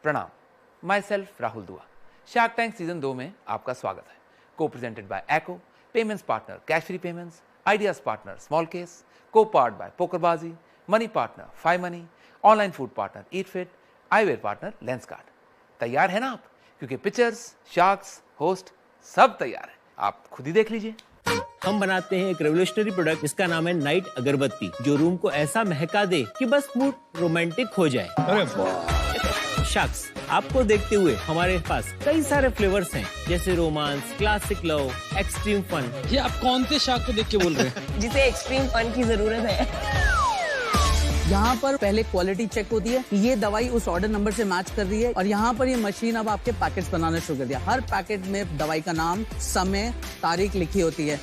प्रणाम, my self Rahul दुआ। Shark tank season 2 में आपका स्वागत है। Co presented by Acko, payments partner Cashfree payments, ideas partner smallcase, co part by PokerBaazi, money partner 5 money, online food partner EatFit, eyewear partner Lenskart. तैयार है ना आप? क्योंकि पिक्चर्स, शार्क्स, होस्ट सब तैयार है, आप खुद ही देख लीजिए। हम बनाते हैं एक रेवोल्यूशनरी प्रोडक्ट जिसका नाम है नाइट अगरबत्ती, जो रूम को ऐसा महका दे कि बस मूड रोमांटिक हो जाए। शार्क्स, आपको देखते हुए हमारे पास कई सारे फ्लेवर्स हैं, जैसे romance, classic love, extreme fun. ये आप कौन से शार्क को देख के बोल रहे हैं? जिसे एक्सट्रीम फन की जरूरत है। यहाँ पर पहले क्वालिटी चेक होती है, ये दवाई उस ऑर्डर नंबर से मैच कर रही है, और यहाँ पर ये मशीन अब आपके पैकेट्स बनाना शुरू कर दिया। हर पैकेट में दवाई का नाम, समय, तारीख लिखी होती है।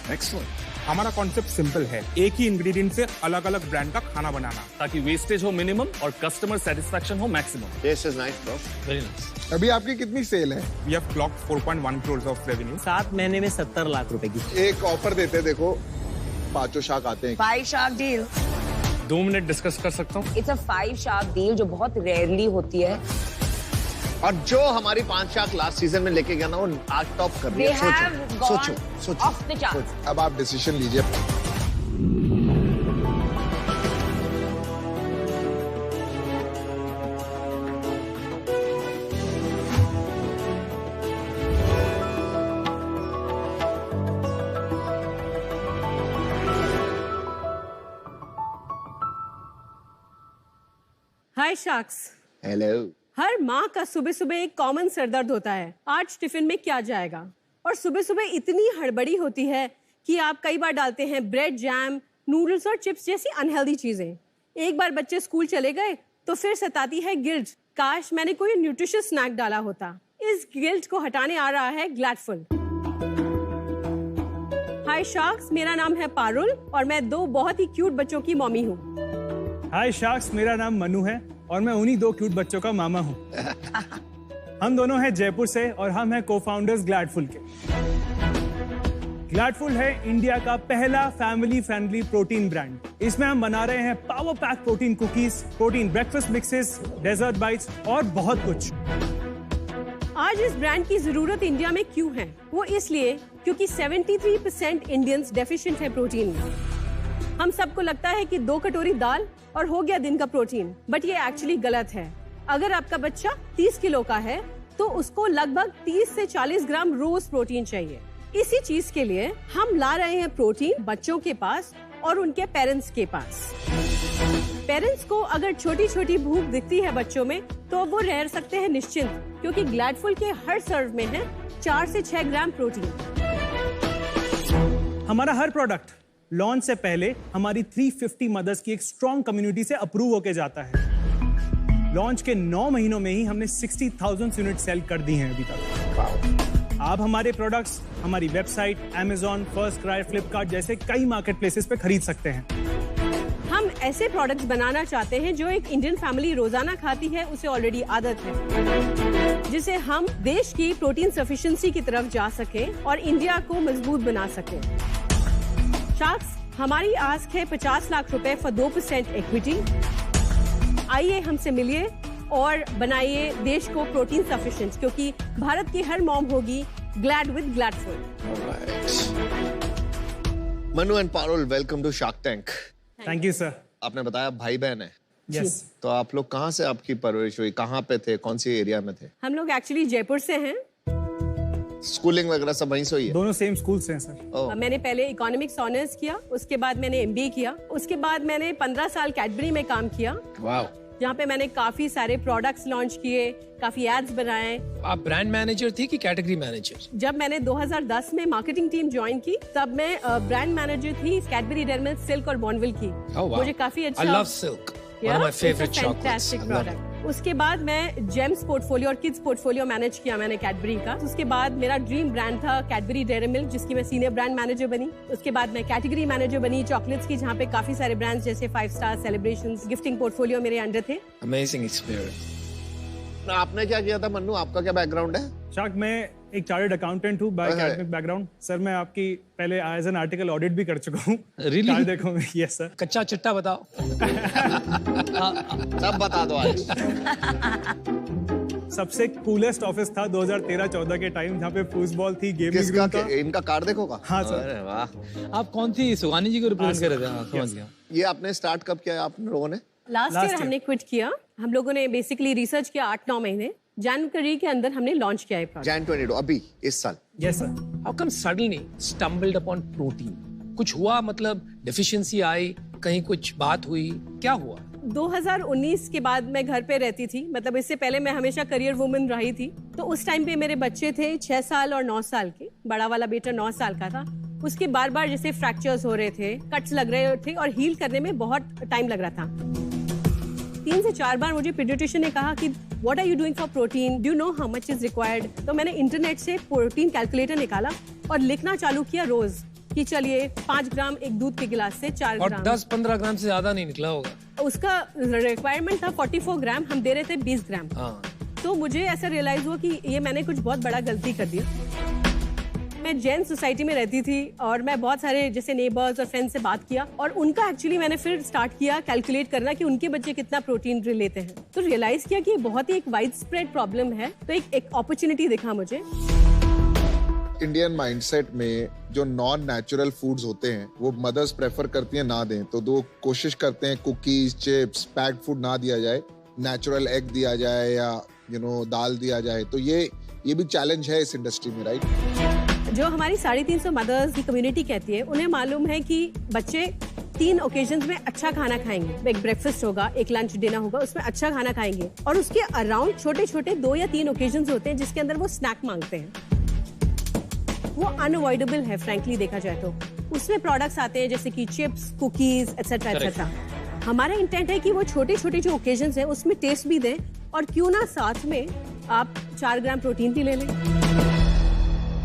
हमारा कॉन्सेप्ट सिंपल है, एक ही इंग्रेडिएंट से अलग अलग ब्रांड का खाना बनाना, ताकि वेस्टेज हो मिनिमम और कस्टमर सेटिस्फैक्शन हो maximum. This is nice, bro. Very nice. अभी आपकी कितनी सेल है? We have clocked 4.1 crores of revenue. 7 महीने में 70 लाख रुपए की। एक ऑफर देते हैं, देखो 5 शार्क आते हैं। 5 शार्क डील। 2 मिनट डिस्कस कर सकता हूँ? इट्स अ 5 शार्क डील जो बहुत रेयरली होती है। और जो हमारी 5 शार्क लास्ट सीजन में लेके गया ना, वो आज टॉप कर रही है। सोचो। Of the chart. अब आप डिसीजन लीजिए। हाय शार्क्स। हेलो। हर माँ का सुबह सुबह एक कॉमन सरदर्द होता है, आज टिफिन में क्या जाएगा। और सुबह सुबह इतनी हड़बड़ी होती है कि आप कई बार डालते हैं ब्रेड, जैम, नूडल्स और चिप्स जैसी अनहेल्दी चीजें। एक बार बच्चे स्कूल चले गए तो फिर सताती है गिल्ट, काश मैंने कोई न्यूट्रिशियस स्नैक डाला होता। इस गिल्ट को हटाने आ रहा है ग्लैडफुल। हाय शार्क्स, मेरा नाम है पारुल और मैं 2 बहुत ही क्यूट बच्चों की मम्मी हूँ। हाय शार्क्स, मेरा नाम मनु है और मैं उन्हीं 2 क्यूट बच्चों का मामा हूँ। हम दोनों हैं जयपुर से और हम हैं को-फाउंडर्स ग्लैडफुल के। ग्लैडफुल है इंडिया का पहला फैमिली फ्रेंडली प्रोटीन ब्रांड। इसमें हम बना रहे हैं power pack protein cookies, protein breakfast mixes, dessert bites और बहुत कुछ। आज इस ब्रांड की जरूरत इंडिया में क्यों है? वो इसलिए क्योंकि 73% इंडियंस डेफिशिएंट है प्रोटीन में। हम सबको लगता है कि 2 कटोरी दाल और हो गया दिन का प्रोटीन, बट ये एक्चुअली गलत है। अगर आपका बच्चा 30 किलो का है तो उसको लगभग 30 से 40 ग्राम रोज प्रोटीन चाहिए। इसी चीज के लिए हम ला रहे हैं प्रोटीन बच्चों के पास और उनके पेरेंट्स के पास। पेरेंट्स को अगर छोटी छोटी भूख दिखती है बच्चों में तो वो रह सकते हैं निश्चिंत, क्योंकि ग्लैडफुल के हर सर्व में है 4 से 6 ग्राम प्रोटीन। हमारा हर प्रोडक्ट लॉन्च से पहले हमारी 350 मदर्स की एक स्ट्रॉन्ग कम्युनिटी से अप्रूव होके जाता है। लॉन्च के 9 महीनों में ही हमने 60,000 यूनिट सेल कर दी हैं अभी तक। आप हमारे प्रोडक्ट्स हमारी website, Amazon, first cry, Flipkart जैसे कई मार्केट प्लेसेस पे खरीद सकते हैं। हम ऐसे प्रोडक्ट्स बनाना चाहते हैं जो एक इंडियन फैमिली रोजाना खाती है, उसे ऑलरेडी आदत है, जिसे हम देश की प्रोटीन सफिशिएंसी की तरफ जा सके और इंडिया को मजबूत बना सके। शार्क्स, हमारी आस्क है 50 लाख रुपए फॉर 2% इक्विटी। आइए हमसे मिलिए और बनाइए देश को प्रोटीन सफिशिएंट, क्योंकि भारत की हर मॉम होगी glad with Gladful. Manu and Parul, welcome to Shark Tank. Thank you sir. आपने बताया भाई बहन है। यस। तो आप लोग कहाँ से, आपकी परवरिश हुई, कहाँ पे थे, कौन सी एरिया में थे? हम लोग एक्चुअली जयपुर से हैं। स्कूलिंग वगैरह सब वहीं से हुई है? दोनों सेम स्कूल से हैं सर। मैंने पहले इकोनॉमिक्स ऑनर्स किया, उसके बाद मैंने MBA किया, उसके बाद मैंने 15 साल कैडबरी में काम किया। वाह। जहाँ पे मैंने काफी सारे प्रोडक्ट्स लॉन्च किए, काफी एड्स बनाए। आप ब्रांड मैनेजर थी कि कैटेगरी मैनेजर? जब मैंने 2010 में मार्केटिंग टीम ज्वाइन की तब मैं ब्रांड मैनेजर थी कैडबरी डेयरी मिल्क, सिल्क और बॉर्नविल की। मुझे काफी अच्छा। I love Silk. One of my favorite chocolates. Fantastic product. उसके बाद मैं जेम्स पोर्टफोलियो और किड्स पोर्टफोलियो मैनेज किया मैंने कैडबरी का। उसके बाद मेरा ड्रीम ब्रांड था कैडबरी डेयरी मिल्क, जिसकी मैं सीनियर ब्रांड मैनेजर बनी। उसके बाद मैं कैटेगरी मैनेजर बनी चॉकलेट्स की, जहाँ पे काफी सारे ब्रांड्स जैसे 5 स्टार, सेलिब्रेशंस, गिफ्टिंग पोर्टफोलियो मेरे अंडर थे। Amazing experience. आपने क्या किया था मन्नू, आपका क्या बैकग्राउंड है? शार्क, मैं एक चार्टर्ड अकाउंटेंट हूँ बाय एकेडमिक बैकग्राउंड। सर मैं आपकी पहले एज एन आर्टिकल ऑडिट भी कर चुका हूँ। Really? देखो यस सर। कच्चा चिट्टा बताओ। सब बता दो आज। सबसे कूलेस्ट ऑफिस था 2013-14 के टाइम, जहाँ पे फुटबॉल थी, गेमिंग रूम था। इनका कार्ड देखोगा? हाँ सर। अरे वाह। आप कौन सी सुगानी जी को रिप्रेजेंट कर रहे थे? हाँ, समझ गया। ये आपने स्टार्ट कब किया आप लोगों ने? लास्ट ईयर हमने क्विट किया। हम लोगों ने बेसिकली रिसर्च किया 8-9 महीने। जनवरी के अंदर हमने लॉन्च किया है Jan 22 अभी इस साल। Yes sir. How come suddenly stumbled upon protein? कुछ हुआ, मतलब डेफिशिएंसी आई, कहीं कुछ बात हुई, क्या हुआ? 2019 के बाद मैं घर पे रहती थी, मतलब इससे पहले मैं हमेशा करियर वुमन रही थी। तो उस टाइम पे मेरे बच्चे थे 6 साल और 9 साल के। बड़ा वाला बेटा 9 साल का था। उसके बार बार जैसे फ्रैक्चर्स हो रहे थे, कट्स लग रहे थे और हील करने में बहुत टाइम लग रहा था। 3 से 4 बार मुझे पीडियाट्रिशियन ने कहा कि what are you doing for protein, do you know how much is required. तो मैंने इंटरनेट से प्रोटीन कैलकुलेटर निकाला और लिखना चालू किया रोज कि चलिए 5 ग्राम एक दूध के गिलास से 4 और ग्राम। 10-15 ग्राम से ज्यादा नहीं निकला होगा। उसका रिक्वायरमेंट था 44 ग्राम, हम दे रहे थे 20 ग्राम। हाँ। तो मुझे ऐसा रियलाइज हुआ कि ये मैंने कुछ बहुत बड़ा गलती कर दिया। मैं जैन सोसाइटी में रहती थी और मैं बहुत सारे जैसे नेबर्स और फ्रेंड्स से बात किया और उनका एक्चुअली मैंने फिर स्टार्ट किया कैलकुलेट करना कि उनके बच्चे कितना प्रोटीन लेते हैं। तो रियलाइज किया कि ये बहुत ही एक वाइड स्प्रेड प्रॉब्लम है। तो एक अपॉर्चुनिटी दिखा मुझे। इंडियन माइंडसेट में जो नॉन नेचुरल फूड्स होते हैं वो मदर्स प्रेफर करती हैं ना दें, तो दो कोशिश करते हैं कुकीज, चिप्स, पैक्ड फूड ना दिया जाए, नेचुरल एग दिया जाए या दाल दिया जाए। तो ये भी चैलेंज है इस इंडस्ट्री में, राइट? जो हमारी 350 मदर्स की कम्युनिटी कहती है, उन्हें मालूम है कि बच्चे 3 ओकेजन्स में अच्छा खाना खाएंगे। एक ब्रेकफास्ट होगा, एक लंच डिनर होगा, उसमें अच्छा खाना खाएंगे और उसके अराउंड छोटे छोटे 2 या 3 ओकेजन्स होते हैं जिसके अंदर वो स्नैक मांगते हैं। वो अनअवॉइडेबल है फ्रैंकली देखा जाए तो। उसमें प्रोडक्ट्स आते हैं जैसे कि चिप्स, कुकीज एटसेट्रा एटसेट्रा। हमारा इंटेंट है कि वो छोटे छोटे जो ओकेजन्स हैं उसमें टेस्ट भी दें और क्यों ना साथ में आप 4 ग्राम प्रोटीन भी ले लें।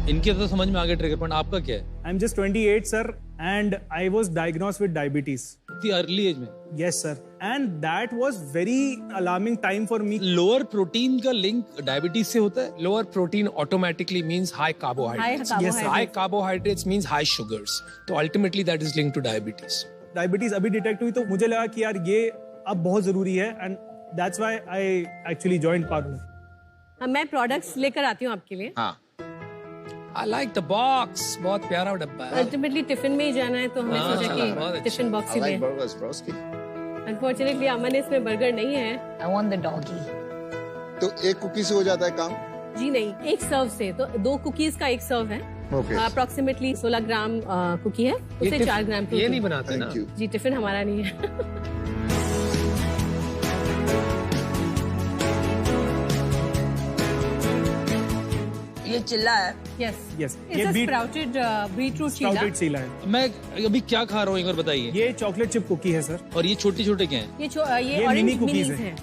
इनके तो समझ में आ गया ट्रिगर पॉइंट। आपका क्या है? I am just 28 sir and I was diagnosed with diabetes. इतनी अर्ली एज में? Yes sir, and that was very alarming time for me. Lower protein का लिंक डायबिटीज से होता है? Lower protein automatically means high carbohydrates. High carbohydrates means high sugars. तो ultimately that is linked to diabetes. Diabetes अभी detect हुई तो मुझे लगा कि यार ये अब बहुत जरूरी है and that's why I actually joined partner. मैं प्रोडक्ट्स लेकर आती हूँ आपके लिए। हाँ। I like the box. बहुत प्यारा डब्बा है। अल्टीमेटली टिफिन में ही जाना है तो हमने सोचा कि टिफिन बॉक्स ही लें। अनफॉर्चुनेटली अमन इसमें बर्गर नहीं है। I want the doggy. तो एक कुकी से हो जाता है काम? जी नहीं, एक सर्व से। तो 2 कुकीज का एक सर्व है। अप्रोक्सीमेटली 16 ग्राम कुकी है, उससे 4 ग्राम प्रोटीन। ये नहीं बनाते ना? जी, टिफिन हमारा नहीं है। ये चिल्ला है। यस यस, ये स्प्राउटेड बीटरूट चीला है। मैं अभी क्या खा रहा हूँ एक बार बताइए। ये चॉकलेट चिप कुकी है सर। और ये छोटे छोटे क्या हैं? ये ऑरेंज कुकीज हैं।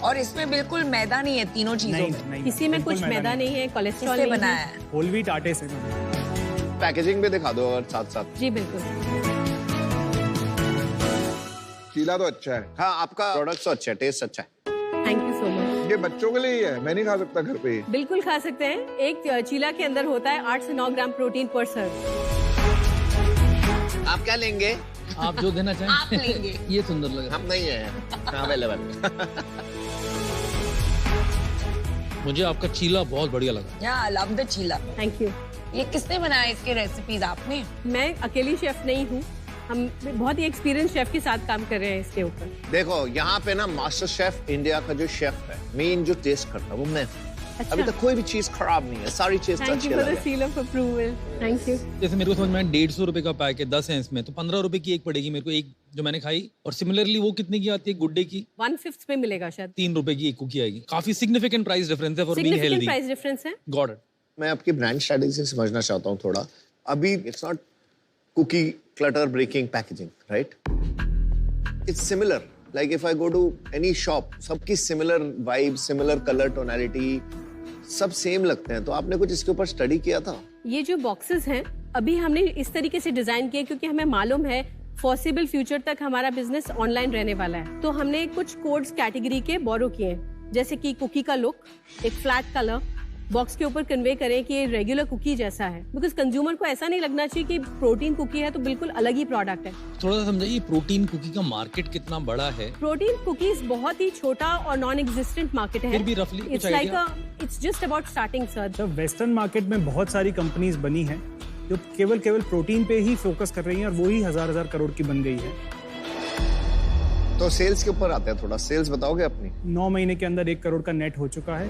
और इसमें बिल्कुल मैदा नहीं है तीनों चीजों में। किसी में कुछ मैदा नहीं है, कोलेस्ट्रॉल नहीं बनाया है। है होल व्हीट आटे से। पैकेजिंग भी दिखा दो और साथ साथ। जी बिल्कुल। चीला तो अच्छा है। हाँ, आपका प्रोडक्ट तो अच्छा है, टेस्ट अच्छा है। Thank you so much. ये बच्चों के लिए ही है, मैं नहीं खा सकता घर पे। बिल्कुल खा सकते हैं। एक चीला के अंदर होता है 8 से 9 ग्राम प्रोटीन पर सर्व। आप क्या लेंगे? आप जो देना चाहें। आप लेंगे। ये सुंदर लग रहा हम नहीं है अवेलेबल। मुझे आपका चीला बहुत बढ़िया लगा। Yeah, I love the cheela. Thank you. ये किसने बनाया इसके रेसिपीज? आपने? मैं अकेली शेफ नहीं हूँ, हम बहुत ही एक्सपीरियंस शेफ के साथ काम कर रहे हैं इसके ऊपर। देखो यहाँ पे ना मास्टर शेफ इंडिया का जो शेफ है, मेन जो टेस्ट करता है वो मैं। अच्छा। अभी तक कोई भी चीज खराब नहीं है, सारी चीज thank you for the seal of approval. Thank you. जैसे मेरे को समझ में 150 रुपए का पैक है, 10 है इसमें, तो 15 रुपए की एक पड़ेगी मेरे को, एक जो मैंने खाई। और सिमिलरली वो कितने की आती है गुड डे की? 1/5 में मिलेगा शायद। 3 रुपए की एक कुकी आएगी। काफी सिग्निफिकेंट प्राइस डिफरेंस है for being significant healthy. Price difference है। Got it. मैं आपकी ब्रांड स्ट्रेटजी समझना चाहता हूँ थोड़ा। अभी it's not cookie clutter breaking packaging, right? It's similar. Like if I go to any shop, सबकी similar vibe, similar color tonality, सब सेम लगते हैं। तो आपने कुछ इसके ऊपर स्टडी किया था? ये जो बॉक्सेस हैं अभी हमने इस तरीके से डिजाइन किए क्योंकि हमें मालूम है फॉरसेबल फ्यूचर तक हमारा बिजनेस ऑनलाइन रहने वाला है। तो हमने कुछ कोड्स कैटेगरी के बोरो किए, जैसे कि कुकी का लुक, एक फ्लैट कलर, बॉक्स के ऊपर कन्वे करें कि ये रेगुलर कुकी जैसा है, बिकॉज कंज्यूमर को ऐसा नहीं लगना चाहिए कि प्रोटीन कुकी है तो बिल्कुल अलग ही प्रोडक्ट है। थोड़ा सा समझाइए प्रोटीन कुकी का मार्केट कितना बड़ा है? प्रोटीन कुकीज बहुत ही छोटा और नॉन एग्जिस्टेंट मार्केट है। फिर भी रफली it's like it's just about starting sir. तो वेस्टर्न मार्केट में बहुत सारी कंपनीज बनी हैं जो केवल प्रोटीन पे ही फोकस कर रही हैं और वो ही हजार करोड़ की बन गई है। तो सेल्स के ऊपर आते हैं, थोड़ा सेल्स बताओगे अपनी? 9 महीने के अंदर 1 करोड़ का नेट हो चुका है।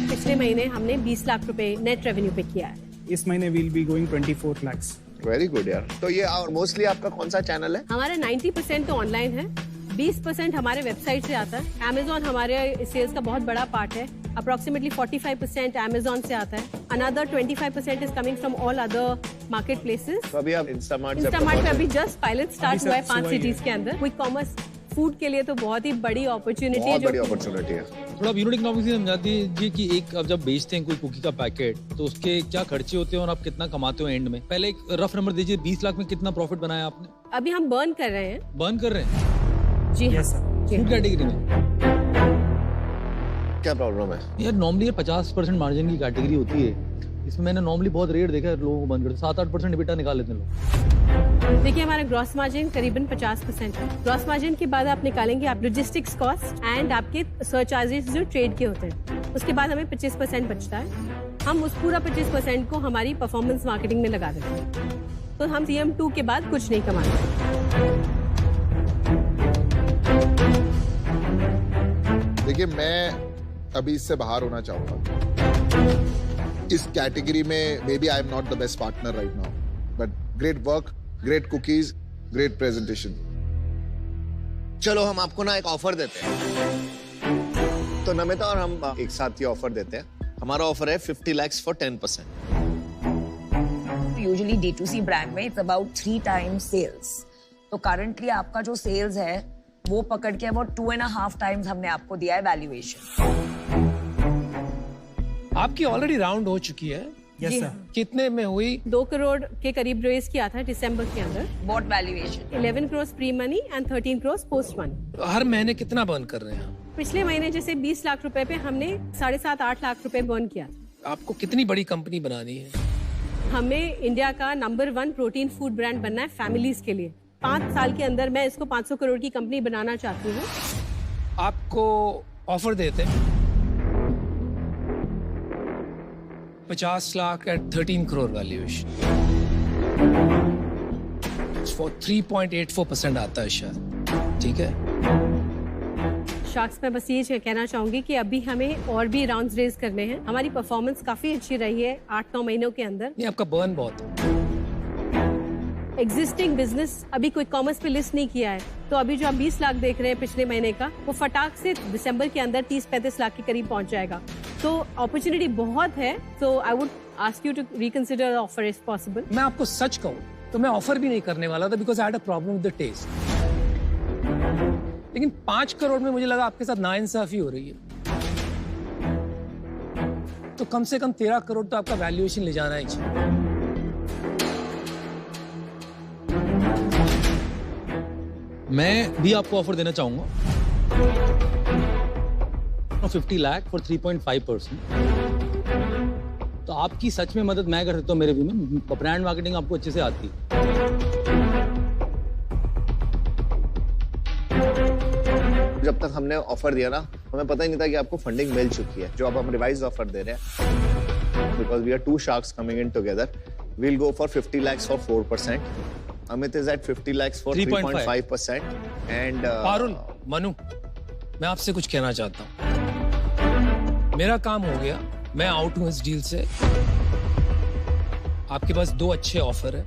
पिछले महीने हमने 20 लाख रुपए नेट रेवेन्यू पे किया है। इस महीने will be going 24 lakhs। Very good यार। तो ये मोस्टली आपका कौन सा चैनल है? हमारा 90% तो ऑनलाइन है, 20% हमारे वेबसाइट से आता है। Amazon हमारे सेल्स का बहुत बड़ा पार्ट है। अप्रोक्सीमेटली 45% Amazon से आता है। Another 25% is coming from all other marketplaces। तो अभी आप इंस्टामार्ट पे अभी जस्ट पायलट स्टार्ट हुआ है 5 सिटीज के अंदर। क्विक कॉमर्स फूड के लिए तो बहुत ही बड़ी अपॉर्चुनिटी है। बड़ी अपॉर्चुनिटी है। थोड़ा यूनिट इकोनॉमिक्स समझा दीजिए कि एक आप जब बेचते हैं कोई कुकी का पैकेट तो उसके क्या खर्चे होते हैं और आप कितना कमाते हो एंड में? पहले एक रफ नंबर दीजिए, 20 लाख में कितना प्रॉफिट बनाया आपने? अभी हम बर्न कर रहे हैं। बर्न कर रहे हैं? जी हाँ। फूड कैटेगरी में क्या प्रॉब्लम है यार? नॉर्मली 50% मार्जिन की कैटेगरी होती है, इसमें मैंने नॉर्मली बहुत रेट देखा है लोगों को बंद करते 7-8% EBITDA निकाल लेते हैं लोग। देखिए हमारा ग्रॉस मार्जिन करीबन 50% है। ग्रॉस मार्जिन के बाद आप निकालेंगे आप लॉजिस्टिक्स कॉस्ट एंड आपके सरचार्जेस जो ट्रेड के होते हैं, उसके बाद हमें 25% बचता है। हम उस पूरा 25% को हमारी परफॉर्मेंस मार्केटिंग में लगा देते हैं, तो हम CM2 के बाद कुछ नहीं कमाते। देखिए मैं अभी इससे बाहर होना चाहूंगा। इस कैटेगरी में maybe I am not the best partner right now, but great work, great cookies, great presentation. चलो हम आपको ना एक ऑफर देते हैं। तो नमिता और हम एक साथ ये ऑफर देते हैं। हमारा ऑफर है 50 lakhs for 10%। Usually D2C brand में इट्स अबाउट 3 times सेल्स। तो करंटली आपका जो सेल्स है वो पकड़ के अबाउट 2.5 times हमने आपको दिया है वैल्यूएशन। आपकी ऑलरेडी राउंड हो चुकी है। Yes sir. कितने में हुई? 2 करोड़ के करीब रेज किया था दिसंबर के अंदर। What valuation? 11 crores pre money and 13 crores post money. हर महीने कितना बर्न कर रहे हैं? पिछले महीने जैसे 20 लाख रुपए पे हमने 7.5-8 लाख रुपए बर्न किया। आपको कितनी बड़ी कंपनी बनानी है? हमें इंडिया का नंबर 1 प्रोटीन फूड ब्रांड बनना है फैमिलीज के लिए। 5 साल के अंदर मैं इसको 500 करोड़ की कंपनी बनाना चाहती हूँ। आपको ऑफर देते हैं 50 lakh at 13 crore valuation for 3.84% आता है शायद, ठीक है? शार्क्स में बस ये कहना चाहूंगी कि अभी हमें और भी राउंड्स रेज करने हैं। हमारी परफॉर्मेंस काफी अच्छी रही है 8-9 महीनों के अंदर। नहीं, आपका बर्न बहुत है। एग्जिस्टिंग बिजनेस अभी कोई कॉमर्स पे लिस्ट नहीं किया है, तो अभी जो आप 20 लाख देख रहे हैं पिछले महीने का, वो फटाक से दिसंबर के अंदर 30-35 लाख के करीब पहुंच जाएगा। तो अपॉर्चुनिटी बहुत है। तो I would ask you to reconsider offer if possible. मैं आपको सच कहूं तो मैं ऑफर भी नहीं करने वाला था because I had a problem with the test, लेकिन 5 करोड़ में मुझे लगा आपके साथ नाइंसाफी हो रही है, तो कम से कम 13 करोड़ तो आपका वैल्यूएशन ले जाना ही चाहिए। मैं भी आपको ऑफर देना चाहूंगा 50 लाख फॉर 3.5%। तो आपकी सच में मदद मैं कर सकता हूँ मेरे व्यू में। ब्रांड मार्केटिंग आपको अच्छे से आती है। जब तक हमने ऑफर दिया ना, हमें पता ही नहीं था कि आपको फंडिंग मिल चुकी है। जो अब हम रिवाइज ऑफर दे रहे हैं, because we are 2 sharks coming in together, we'll go for 50 lakhs for 4%। Amit is at 50 lakhs for 3.5%। and Parul, Manu, मैं आपसे कुछ कहना चाहता हूँ। मेरा काम हो गया, मैं आउट हूँ इस डील से। आपके पास 2 अच्छे ऑफर है।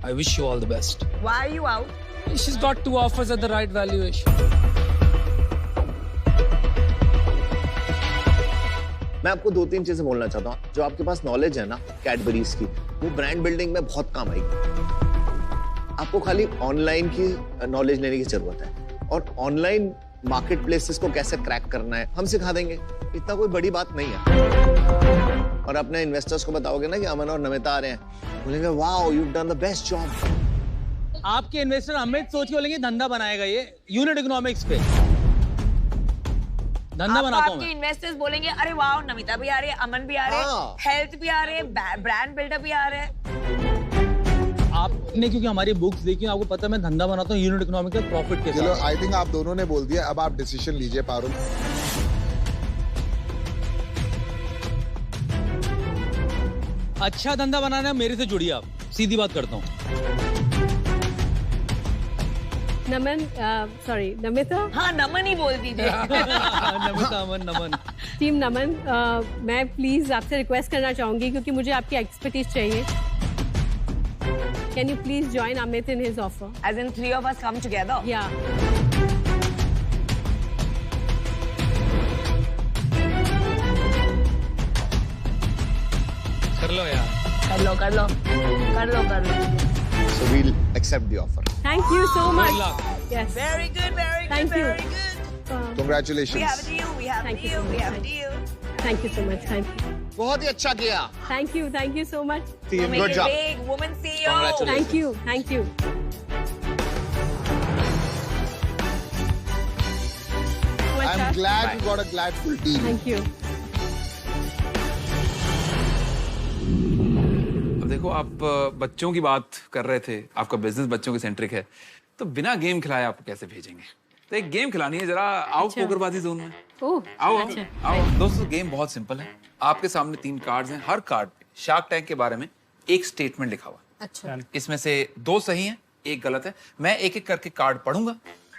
I wish you all the best। Why are you out? She's got 2 offers at the right valuation। मैं आपको 2-3 चीजें बोलना चाहता हूँ। जो आपके पास नॉलेज है ना कैडबरीज की, वो ब्रांड बिल्डिंग में बहुत काम आएगी। आपको खाली ऑनलाइन की नॉलेज लेने की जरूरत है, और ऑनलाइन मार्केट प्लेसेस को कैसे क्रैक करना है हम सिखा देंगे। इतना कोई बड़ी बात नहीं है। और अपने इन्वेस्टर्स को बताओगे ना कि अमन और नमिता आ रहे हैं, बोलेंगे wow you done the best job. आपके इन्वेस्टर अमित सोच के बोलेंगे धंधा बनाएगा ये यूनिट इकोनॉमिक्स पे। धंधा बनाता हूँ आपके इन्वेस्टर्स बोलेंगे अरे वाह नमिता भी आ रही है, अमन भी आ रहे हैं, हेल्थ भी आ रहे हैं, ब्रांड बिल्डर भी आ रहे हैं। आपने क्योंकि हमारी बुक्स देखी आपको पता है मैं धंधा बनाता हूँ यूनिट इकोनॉमिक के प्रॉफिट के चलो साथ। आई थिंक आप दोनों ने बोल दिया, अब आप डिसीजन लीजिए पारुल। अच्छा धंधा बनाना है मेरे से जुड़िए आप, सीधी बात करता हूँ। नमन, सॉरी नमिता। हाँ नमन ही बोल दीजिए। नमिता, अमन, नमन। टीम नमन, मैं प्लीज आपसे रिक्वेस्ट करना चाहूंगी क्योंकि मुझे आपकी एक्सपर्टीज चाहिए। Can you please join Amit in his offer? As in 3 of us come together? Yeah. कर लो यार। कर लो कर लो कर लो कर लो। So we'll accept the offer. Thank you so much. Yes. Very good, very good, Thank you. very good. Congratulations. We have a deal, we have a Thank you deal, so we much. have a deal. Thank you so much. Thank you. बहुत ही अच्छा किया। Thank you so much. So make Good it job. big, woman CEO. Thank you. Thank you. I'm glad you got a gladful team. Thank you. अब देखो आप बच्चों की बात कर रहे थे, आपका बिजनेस बच्चों के सेंट्रिक है, तो बिना गेम खिलाए आपको कैसे भेजेंगे? तो एक गेम खिलानी है, जरा आओ पोकरबाजी जोन में। ओह, आओ अच्छा। आओ दोस्तों, गेम बहुत सिंपल है। आपके सामने 3 कार्ड्स हैं, हर कार्ड पे शार्क टैंक के बारे में एक स्टेटमेंट लिखा हुआ है। अच्छा। इसमें से 2 सही हैं, 1 गलत है। मैं एक एक करके कार्ड पढ़ूंगा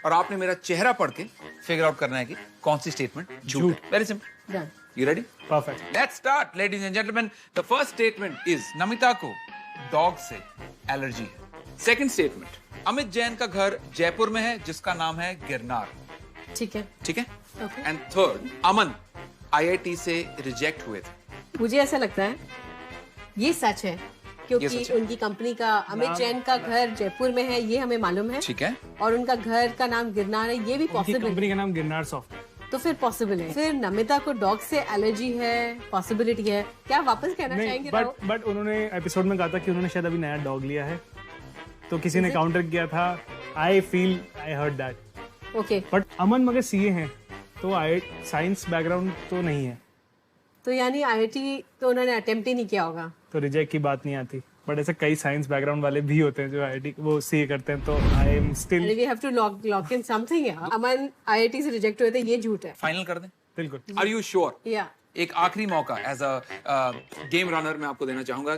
और आपने मेरा चेहरा पढ़ के फिगर आउट करना है कि कौन सी स्टेटमेंट झूठ है। Very simple. Done. You ready? Perfect. Let's start, ladies and gentlemen. The first statement is Namita को डॉग से एलर्जी है। सेकंड स्टेटमेंट, अमित जैन का घर जयपुर में है जिसका नाम है गिरनार। ठीक है। ठीक है। Okay. And third, Aman IIT से रिजेक्ट हुए थे। मुझे ऐसा लगता है ये सच है क्योंकि ये सच है। उनकी कंपनी का अमित जैन का घर जयपुर में है, ये हमें मालूम है। ठीक है। और उनका घर का नाम गिरनार है, ये भी उनकी पॉसिबल कंपनी है। का नाम गिरनार सॉफ्ट है। तो फिर पॉसिबल है। फिर नमिता को डॉग से एलर्जी है, पॉसिबिलिटी है। क्या वापस कहना चाहेंगे? बट उन्होंने एपिसोड में कहा था कि उन्होंने शायद अभी नया डॉग लिया है, तो किसी ने काउंटर किया था। I heard that. Okay. But Aman मगर सीए हैं, तो साइंस बैकग्राउंड तो नहीं है, तो यानी IIT तो उन्होंने अटेम्प्ट ही नहीं किया होगा। तो रिजेक्ट की बात नहीं आती। बट ऐसे कई साइंस बैकग्राउंड वाले भी होते हैं जो IIT वो सीए करते हैं, तो I am still. We have to lock in something. Aman IIT से रिजेक्ट हुए थे, ये झूठ है। फाइनल कर दें? बिल्कुल। Are you sure? या एक आखिरी मौका एज अ गेम रनर मैं आपको देना चाहूंगा।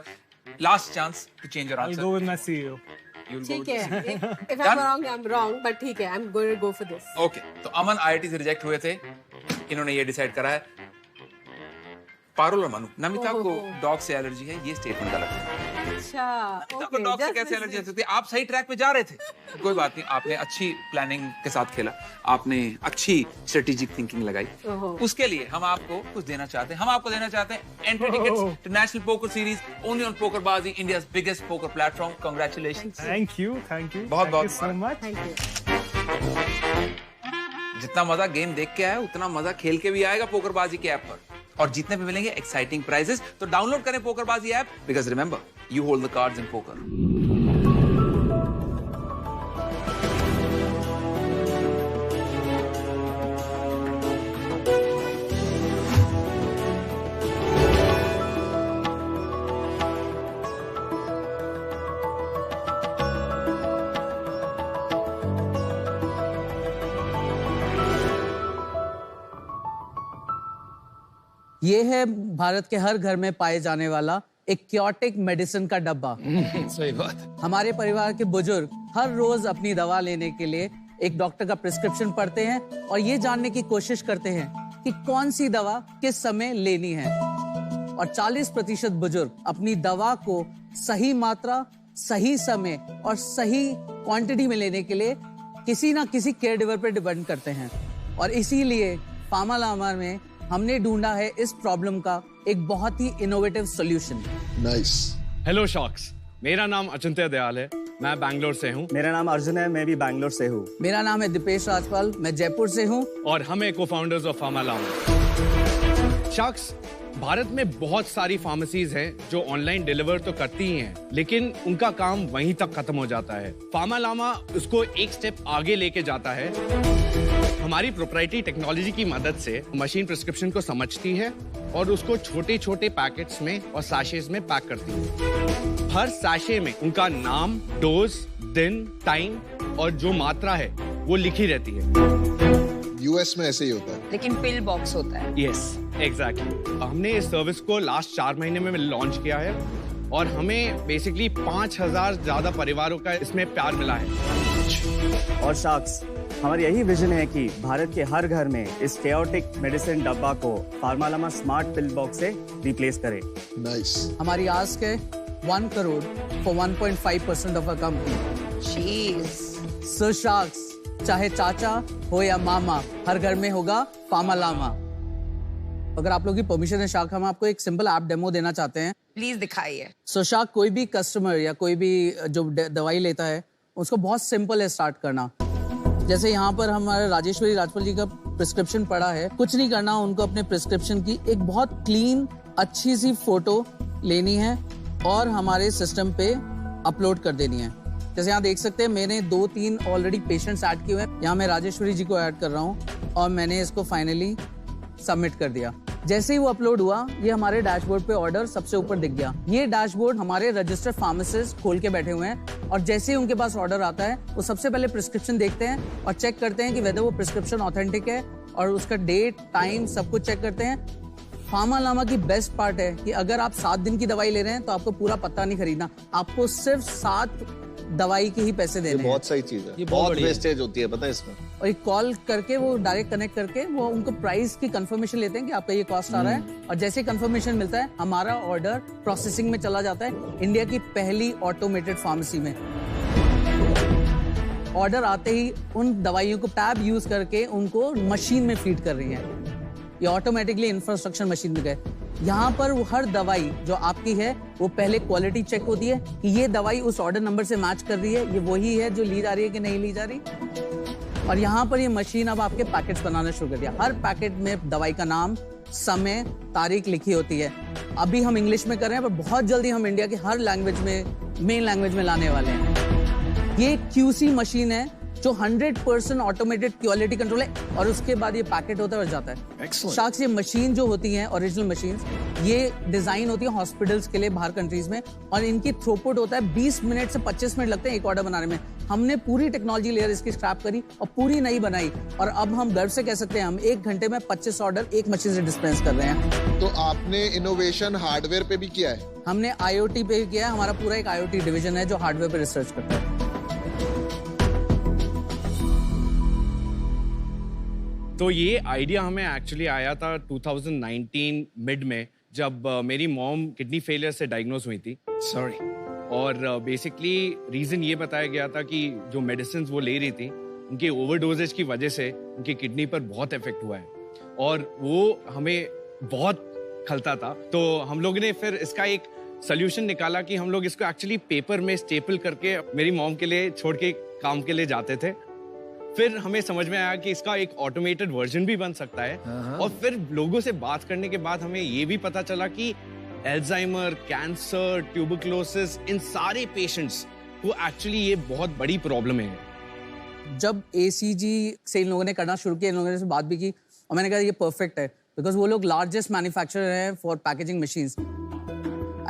Last chance to change your I'll answer. go with my CEO. ठीक है। If I'm wrong, I'm wrong, but ठीक है, I'm going to go for this. Okay, तो अमन IIT से रिजेक्ट हुए थे, इन्होंने ये डिसाइड करा है। पारुल और मनु, नमिता को डॉग से एलर्जी है, ये स्टेटमेंट गलत है। अच्छा, नमिता को डॉग से कैसे एलर्जी हो सकती है? आप सही ट्रैक पे जा रहे थे। कोई बात नहीं, आपने अच्छी प्लानिंग के साथ खेला, आपने अच्छी स्ट्रेटेजिक थिंकिंग लगाई। उसके लिए हम आपको कुछ देना चाहते हैं। हम आपको देना चाहते हैं entry tickets to national poker series only on PokerBaazi, India's biggest poker platform. Congratulations. Thank you. बहुत सो मच। Thank you. जितना मजा गेम देख के आया उतना मजा खेल के भी आएगा पोकरबाजी के ऐप पर, और जीतने पे मिलेंगे एक्साइटिंग प्राइजेस। तो डाउनलोड करें PokerBaazi app, because remember you hold the cards in poker. ये है भारत के हर घर में पाए जाने वाला एक क्योटिक मेडिसिन का डब्बा। सही बात। हमारे परिवार के बुजुर्ग हर रोज अपनी दवा लेने के लिए एक डॉक्टर का प्रिस्क्रिप्शन पढ़ते हैं और ये जानने की कोशिश करते हैं कि कौन सी दवा किस समय लेनी है। और 40% बुजुर्ग अपनी दवा को सही मात्रा, सही समय और सही क्वांटिटी में लेने के लिए किसी ना किसी केयर गिवर पर डिपेंड करते हैं। और इसीलिए फार्मालामा में हमने ढूंढा है इस प्रॉब्लम का एक बहुत ही innovative solution. Nice. Hello sharks, मेरा नाम अचिंत्य दयाल है, मैं बैंगलोर से हूँ। मेरा नाम अर्जुन है, मैं भी बैंगलोर से हूँ। मेरा नाम है दीपेश राजपाल, मैं जयपुर से हूँ। और हम हैं को-फाउंडर्स ऑफ फार्मालामा। शॉक्स, भारत में बहुत सारी फार्मेसीज हैं जो ऑनलाइन डिलीवर तो करती ही हैं, लेकिन उनका काम वहीं तक खत्म हो जाता है। फार्मालामा उसको एक स्टेप आगे लेके जाता है हमारी प्रोप्राइटरी टेक्नोलॉजी की मदद से मशीन प्रिस्क्रिप्शन को समझती है और उसको छोटे छोटे पैकेट्स में और सैशेज में पैक करती है। हर सैशे में उनका नाम, डोज, दिन, टाइम और जो मात्रा है वो लिखी रहती है। यूएस में ऐसे ही होता है, लेकिन पिल बॉक्स होता है। Yes, exactly. हमने इस सर्विस को लास्ट 4 महीने में लॉन्च किया है और हमें बेसिकली 5000 ज्यादा परिवारों का इसमें प्यार मिला है। और शाक्स, हमारी यही विजन है कि भारत के हर घर में इस केओटिक मेडिसिन डब्बा को फार्मालामा स्मार्ट पिल बॉक्स से रिप्लेस करें। नाइस। हमारी आस्क है 1 crore for 1.5% of a company. So sharks, चाहे चाचा हो या मामा, हर घर में होगा फार्मालामा। अगर आप लोग की परमिशन है शार्क, हम आपको एक सिंपल ऐप डेमो देना चाहते हैं। प्लीज दिखाइए। सो शार्क, कोई भी कस्टमर या कोई भी जो दवाई लेता है उसको बहुत सिंपल है स्टार्ट करना। जैसे यहाँ पर हमारे राजेश्वरी राजपाल जी का प्रिस्क्रिप्शन पड़ा है, कुछ नहीं करना, उनको अपने प्रिस्क्रिप्शन की एक बहुत क्लीन अच्छी सी फोटो लेनी है और हमारे सिस्टम पे अपलोड कर देनी है। जैसे यहाँ देख सकते हैं मैंने 2-3 ऑलरेडी पेशेंट्स ऐड किए हुए हैं। यहाँ मैं राजेश्वरी जी को ऐड कर रहा हूँ और मैंने इसको फाइनली सबमिट कर दिया। जैसे ही वो अपलोड हुआ, ये हमारे डैशबोर्ड पे ऑर्डर सबसे ऊपर दिख गया। ये डैशबोर्ड हमारे रजिस्टर्ड फार्मासिस्ट खोल के बैठे हुए हैं और जैसे ही उनके पास ऑर्डर आता है वो सबसे पहले प्रिस्क्रिप्शन देखते हैं और चेक करते हैं कि वेदर वो प्रिस्क्रिप्शन ऑथेंटिक है और उसका डेट, टाइम सब कुछ चेक करते हैं। फार्मालामा की बेस्ट पार्ट है कि अगर आप 7 दिन की दवाई ले रहे हैं तो आपको पूरा पत्ता नहीं खरीदना, आपको सिर्फ 7 दवाई के ही पैसे देने हैं। बहुत सही चीज है, बहुत वेस्टेज होती है पता है इसमें। और एक कॉल करके वो डायरेक्ट कनेक्ट करके वो उनको प्राइस की कंफर्मेशन लेते हैं कि आपका ये कॉस्ट आ रहा है और जैसे कंफर्मेशन मिलता है हमारा ऑर्डर प्रोसेसिंग में चला जाता है इंडिया की पहली ऑटोमेटेड फार्मेसी में। ऑर्डर आते ही उन दवाइयों को टैब यूज करके उनको मशीन में फीड कर रही है, ये ऑटोमेटिकली इंफ्रास्ट्रक्चर मशीन में गए। यहाँ पर वो हर दवाई जो आपकी है वो पहले क्वालिटी चेक होती है कि ये दवाई उस ऑर्डर नंबर से मैच कर रही है, ये वही है जो ली जा रही है कि नहीं ली जा रही। और यहाँ पर ये मशीन अब आपके पैकेट्स बनाना शुरू कर दिया। हर पैकेट में दवाई का नाम, समय, तारीख लिखी होती है। अभी हम इंग्लिश में कर रहे हैं पर बहुत जल्दी हम इंडिया के हर लैंग्वेज में, मेन लैंग्वेज में लाने वाले हैं। ये QC मशीन है जो 100% ऑटोमेटेड क्वालिटी कंट्रोल है और उसके बाद ये पैकेट होता है और जाता है। शार्क्स, ये मशीन जो होती हैं ओरिजिनल मशीन्स, ये डिजाइन होती है हॉस्पिटल्स के लिए बाहर कंट्रीज में और इनकी थ्रूपुट होता है 20 मिनट से 25 मिनट लगते हैं एक ऑर्डर बनाने में। हमने पूरी टेक्नोलॉजी लेयर इसकी स्क्रैप करी और पूरी नई बनाई और अब हम गर्व से कह सकते हैं हम 1 घंटे में 25 ऑर्डर एक मशीन से डिस्पेंस कर रहे हैं। तो आपने इनोवेशन हार्डवेयर पे भी किया है? हमने IoT पे भी किया है। हमारा पूरा एक IoT डिवीजन है जो हार्डवेयर पे रिसर्च करता है। तो ये आइडिया हमें एक्चुअली आया था 2019 मिड में, जब मेरी मॉम किडनी फेलियर से डायग्नोज हुई थी। सॉरी। और बेसिकली रीजन ये बताया गया था कि जो मेडिसिन वो ले रही थी उनके ओवरडोजेज की वजह से उनकी किडनी पर बहुत इफेक्ट हुआ है और वो हमें बहुत खलता था। तो हम लोगों ने फिर इसका एक सोल्यूशन निकाला कि हम लोग इसको एक्चुअली पेपर में स्टेपल करके मेरी मॉम के लिए छोड़ के काम के लिए जाते थे। फिर हमें समझ में आया कि इसका एक ऑटोमेटेड वर्जन भी बन सकता है और फिर लोगों से बात करने के बाद हमें ये भी पता चला कि एल्जाइमर, कैंसर, ट्यूबरक्लोसिस, इन सारे पेशेंट्स को एक्चुअली ये बहुत बड़ी प्रॉब्लम है। जब ACG से इन लोगों ने करना शुरू किया, इन लोगों ने बात भी की और मैंने कहा ये परफेक्ट है बिकॉज वो लोग लार्जेस्ट मैन्युफैक्चरर हैं for packaging machines.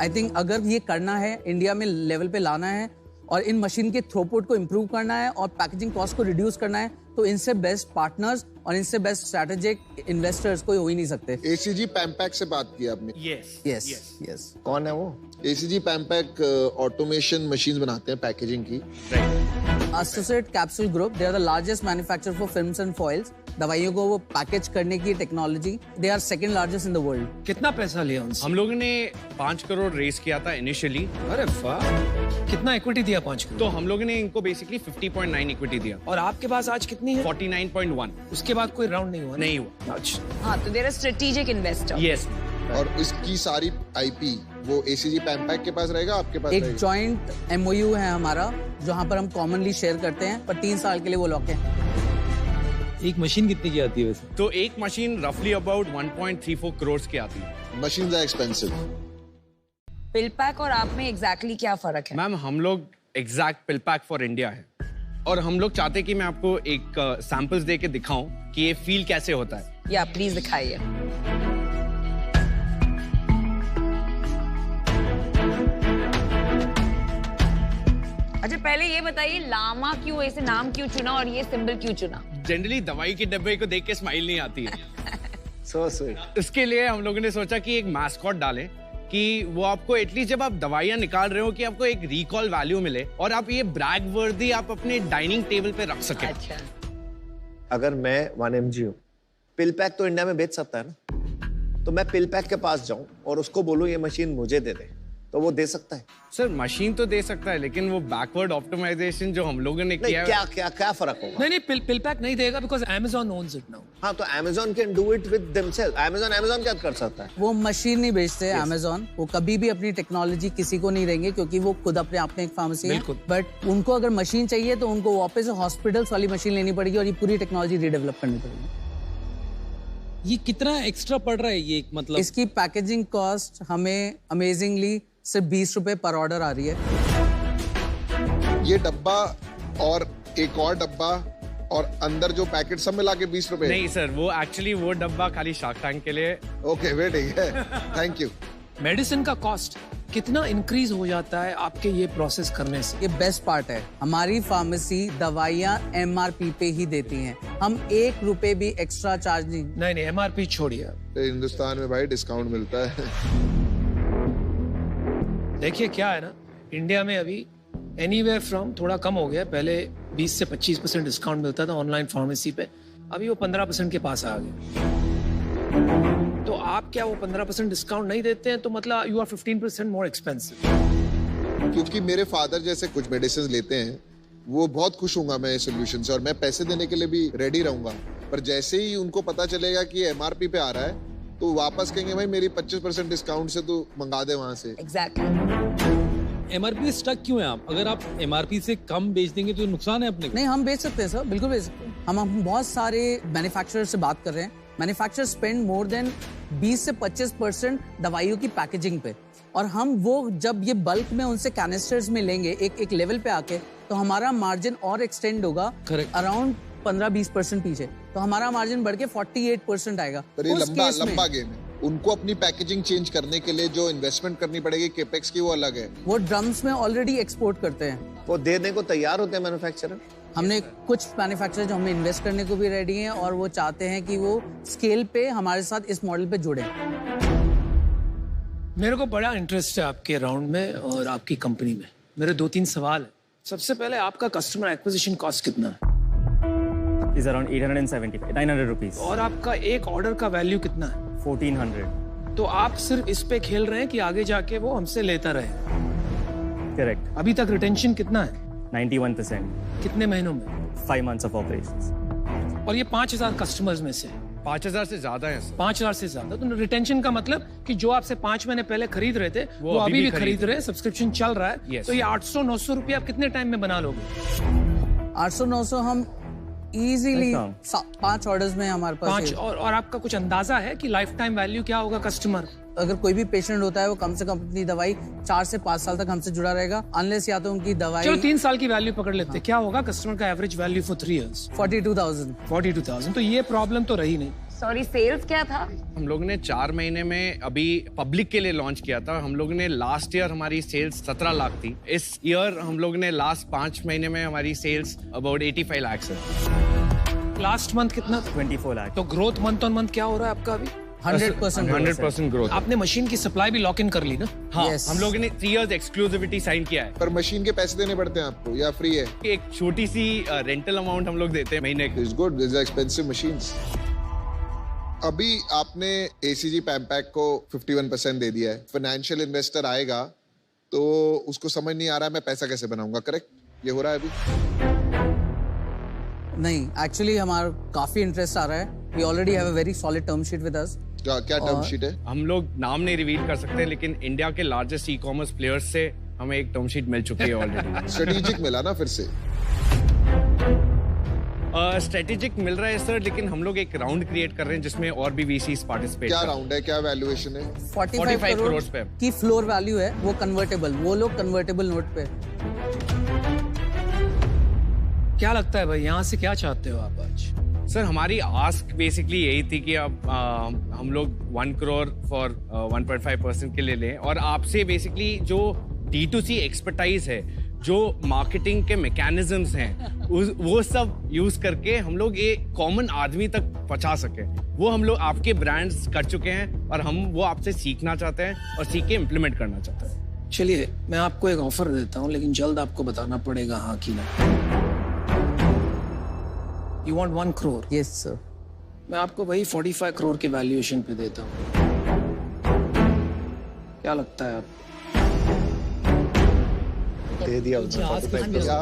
I think अगर ये करना है, इंडिया में लेवल पे लाना है और इन मशीन के थ्रूपुट को इंप्रूव करना है और पैकेजिंग कॉस्ट को रिड्यूस करना है, तो इनसे बेस्ट पार्टनर्स और इनसे बेस्ट स्ट्रेटेजिक इन्वेस्टर्स कोई हो ही नहीं सकते। ACG पैम्पैक से बात की आपने? यस। कौन है वो? ACG पैम्पैक ऑटोमेशन मशीन बनाते हैं पैकेजिंग की। Associate capsule group, they are the largest manufacturer for films and foils. दवाइयों को वो पैकेज करने की technology, they are second largest in the world. कितना पैसा लिया उनसे? हम लोगों ने 5 करोड़ रेस किया था इनिशियली। अरे वाह, कितना इक्विटी दिया? 5 करोड़। तो हम लोगों ने इनको बेसिकली 50.9 इक्विटी दिया। और आपके पास आज कितनी है? 49.1। उसके बाद कोई राउंड नहीं हुआ? नहीं हुआ। हाँ, तो there are strategic investor. Yes. और इसकी सारी IP वो ACG पैम्पैक के पास रहेगा, आपके पास एक रहेगा? जॉइंट MOU है हमारा जहाँ पर हम कॉमनली शेयर करते हैं पर 3 साल के लिए वो लॉक है। एक मशीन कितने की आती है वैसे? तो एक मशीन रफली अबाउट 1.34 करोड़ की आती है। Machines are expensive. Pill pack और आप में एग्जैक्टली क्या फर्क है? मैम, हम लोग exact pill pack for India है। और हम लोग चाहते हैं कि मैं आपको एक सैंपल्स दे के दिखाऊं कि ये फील कैसे होता है। या प्लीज दिखाइए। अच्छा पहले ये बताइए लामा क्यों ऐसे नाम क्यों चुना और ये सिंबल क्यों चुना? जनरली दवाई के डब्बे को देख के स्माइल नहीं आती है। So sweet. इसके लिए हम लोगों ने सोचा कि एक मैस्कॉट डालें कि वो आपको एटलीस्ट जब आप दवाइयां निकाल रहे हो कि आपको एक रिकॉल वैल्यू मिले और आप ये ब्रैग वर्दी आप अपने डाइनिंग टेबल पे रख सके। अच्छा। अगर मैं 1 mg हूँ, पिल पैक तो इंडिया में बेच सकता है ना, तो मैं पिल पैक के पास जाऊं और उसको बोलूं ये मशीन मुझे दे दे, तो वो दे सकता है? सर मशीन तो दे सकता है, लेकिन वो बैकवर्ड ऑप्टिमाइजेशन जो हम लोगों ने किया है, क्या फर्क होगा? नहीं पिल पैक नहीं देगा because Amazon owns it now. हाँ तो Amazon can do it with themselves. Amazon क्या कर सकता है? वो मशीन नहीं बेचते Amazon, वो कभी भी अपनी टेक्नोलॉजी किसी को नहीं देंगे क्योंकि वो खुद अपने आप में एक फार्मेसी है। बट उनको अगर मशीन चाहिए तो उनको वापस हॉस्पिटल्स वाली मशीन लेनी पड़ेगी और ये पूरी टेक्नोलॉजी रीडेवलप करनी पड़ेगी। ये कितना एक्स्ट्रा पड़ रहा है ये मतलब? इसकी पैकेजिंग कॉस्ट हमें अमेजिंगली सिर्फ 20 रुपए पर ऑर्डर आ रही है। ये डब्बा और एक और डब्बा और अंदर जो पैकेट सब मिला के 20 रुपए? नहीं सर, वो एक्चुअली वो डब्बा खाली शार्क टैंक के लिए। ओके वे ठीक है, थैंक यू। मेडिसिन का कॉस्ट कितना इंक्रीज हो जाता है आपके ये प्रोसेस करने से? ये बेस्ट पार्ट है, हमारी फार्मेसी दवाइयाँ MRP पे ही देती हैं, हम 1 रुपए भी एक्स्ट्रा चार्ज नहीं MRP छोड़िए। हिंदुस्तान में भाई डिस्काउंट मिलता है। देखिए क्या है ना, इंडिया में अभी एनीवेयर फ्रॉम थोड़ा कम हो गया, पहले 20 से 25% डिस्काउंट मिलता था ऑनलाइन फार्मेसी पे, अभी वो 15% के पास आ गया। तो आप क्या वो 15% डिस्काउंट नहीं देते हैं तो मतलब यू आर 15% मोर एक्सपेंसिव। क्योंकि मेरे फादर जैसे कुछ मेडिसिन लेते हैं, वो बहुत खुश होऊंगा मैं इस सोल्यूशन से और मैं पैसे देने के लिए भी रेडी रहूंगा, पर जैसे ही उनको पता चलेगा कि ये MRP पे आ रहा है तो वापस कहेंगे भाई मेरी 25% डिस्काउंट से तो मंगा दे वहां से। एग्जैक्टली। MRP स्टक क्यों है आप? अगर आप MRP से कम बेच देंगे तो नुकसान है अपने को। नहीं हम बेच सकते हैं सर, बिल्कुल बेच सकते हैं। हम बहुत सारे मैन्युफैक्चरर से बात कर रहे हैं, मैन्युफैक्चरर स्पेंड मोर देन 20 से 25% दवाइयों की पैकेजिंग पे, और हम वो जब ये बल्क में उनसे कैनिस्टर्स में लेंगे एक लेवल पे आके, तो हमारा मार्जिन और एक्सटेंड होगा अराउंड 15-20% पीछे, तो हमारा मार्जिन बढ़ के 48% आएगा। पर ये लंबा गेम है, उनको अपनी पैकेजिंग चेंज करने के लिए जो इन्वेस्टमेंट करनी पड़ेगी केपेक्स की, वो अलग है। वो ड्रम्स में ऑलरेडी एक्सपोर्ट करते हैं, वो देने को तैयार होते हैं मैन्युफैक्चरर। हमने कुछ मैन्युफैक्चरर जो हमें इन्वेस्ट करने को भी रेडी हैं और वो चाहते हैं कि वो स्केल पे हमारे साथ इस मॉडल पे जुड़े। मेरे को बड़ा इंटरेस्ट है आपके राउंड में और आपकी कंपनी में। मेरे 2-3 सवाल है। सबसे पहले आपका कस्टमर एक्विजिशन कॉस्ट कितना है? Is around 900 rupees. और आपका एक ऑर्डर का वैल्यू कितना है? 1400. तो आप सिर्फ इस पे खेल रहे हैं कि आगे जाके वो हमसे लेता रहे? करेक्ट। अभी तक रिटेंशन कितना है? 91%. कितने महीनों में? 5 months of operations. और ये 5000 कस्टमर्स में से 5000 से ज्यादा है। 5000 से ज्यादा। तो रिटेंशन का मतलब कि जो आपसे 5 महीने पहले खरीद रहे थे वो अभी भी खरीद रहे हैं, सब्सक्रिप्शन चल रहा है। yes. तो ये 800-900 रुपये आप कितने टाइम में बना लोगे? 800-900 हम इजीली 5 ऑर्डर्स में हमारे पास 5। और आपका कुछ अंदाजा है कि लाइफ टाइम वैल्यू क्या होगा कस्टमर? अगर कोई भी पेशेंट होता है वो कम से कम अपनी दवाई 4 से 5 साल तक हमसे जुड़ा रहेगा, अनलेस या तो उनकी दवाई। चलो 3 साल की वैल्यू पकड़ लेते हैं। क्या होगा कस्टमर का एवरेज वैल्यू फॉर 3 years? 42,000। तो ये प्रॉब्लम तो रही नहीं। सॉरी, सेल्स क्या था? हम लोगों ने 4 महीने में अभी पब्लिक के लिए लॉन्च किया था। हम लोगों ने लास्ट ईयर हमारी सेल्स 17 लाख थी। इस ईयर हम लोगों ने लास्ट 5 महीने में हमारी सेल्स अबाउट 85 लाख है। लास्ट मंथ कितना? 24 लाख। तो ग्रोथ मंथ ऑन मंथ क्या हो रहा है आपका अभी? 100% ग्रोथ। आपने मशीन की सप्लाई भी लॉक इन कर ली ना? हाँ, हम लोगों ने 3 years एक्सक्लूसिविटी साइन किया है। पर मशीन के पैसे देने पड़ते हैं आपको या फ्री है? एक छोटी सी रेंटल अमाउंट हम लोग देते हैं महीने की। It's good, these are expensive machines. अभी आपने ACG पैम्पैक को 51% दे दिया है। फाइनेंशियल इन्वेस्टर आएगा तो उसको समझ नहीं आ रहा है मैं पैसा कैसे बनाऊंगा, करेक्ट? ये हो रहा है अभी? नहीं, एक्चुअली हमारा काफी इंटरेस्ट आ रहा है। We already have a very solid term sheet with us. क्या टर्म शीट है? हम लोग नाम नहीं रिवील कर सकते, लेकिन इंडिया के लार्जेस्ट ई-कॉमर्स प्लेयर्स से हमें एक टर्म शीट मिल चुकी है ऑलरेडी। स्ट्रेटेजिक मिला ना फिर से? स्ट्रेटेजिक मिल रहा है सर, लेकिन हम लोग एक राउंड क्रिएट कर रहे हैं जिसमें और भी VCs पार्टिसिपेट। क्या राउंड है, क्या वैल्यूएशन है? 45 करोड़ पे की फ्लोर वैल्यू है, वो कन्वर्टेबल, वो लोग कन्वर्टेबल नोट पे। क्या लगता है भाई, यहाँ से क्या चाहते हो आप आज? सर हमारी आस्क बेसिकली यही थी कि अब हम लोग 1 करोड़ फॉर 1.5% के लिए लें और आपसे बेसिकली जो D2C एक्सपर्टाइज है, जो मार्केटिंग के मैकेनिज्म्स हैं, वो सब यूज करके हम लोग ये कॉमन आदमी तक पहुंचा सके। वो हम लोग आपके ब्रांड्स कर चुके हैं और हम वो आपसे सीखना चाहते हैं और सीख के इम्प्लीमेंट करना चाहते हैं। चलिए मैं आपको एक ऑफर देता हूँ, लेकिन जल्द आपको बताना पड़ेगा हाँ कि ना। You want 1 crore? Yes, sir. मैं आपको वही 45 करोड़ के वैल्यूएशन पे देता हूँ। क्या लगता है आप? दे दिया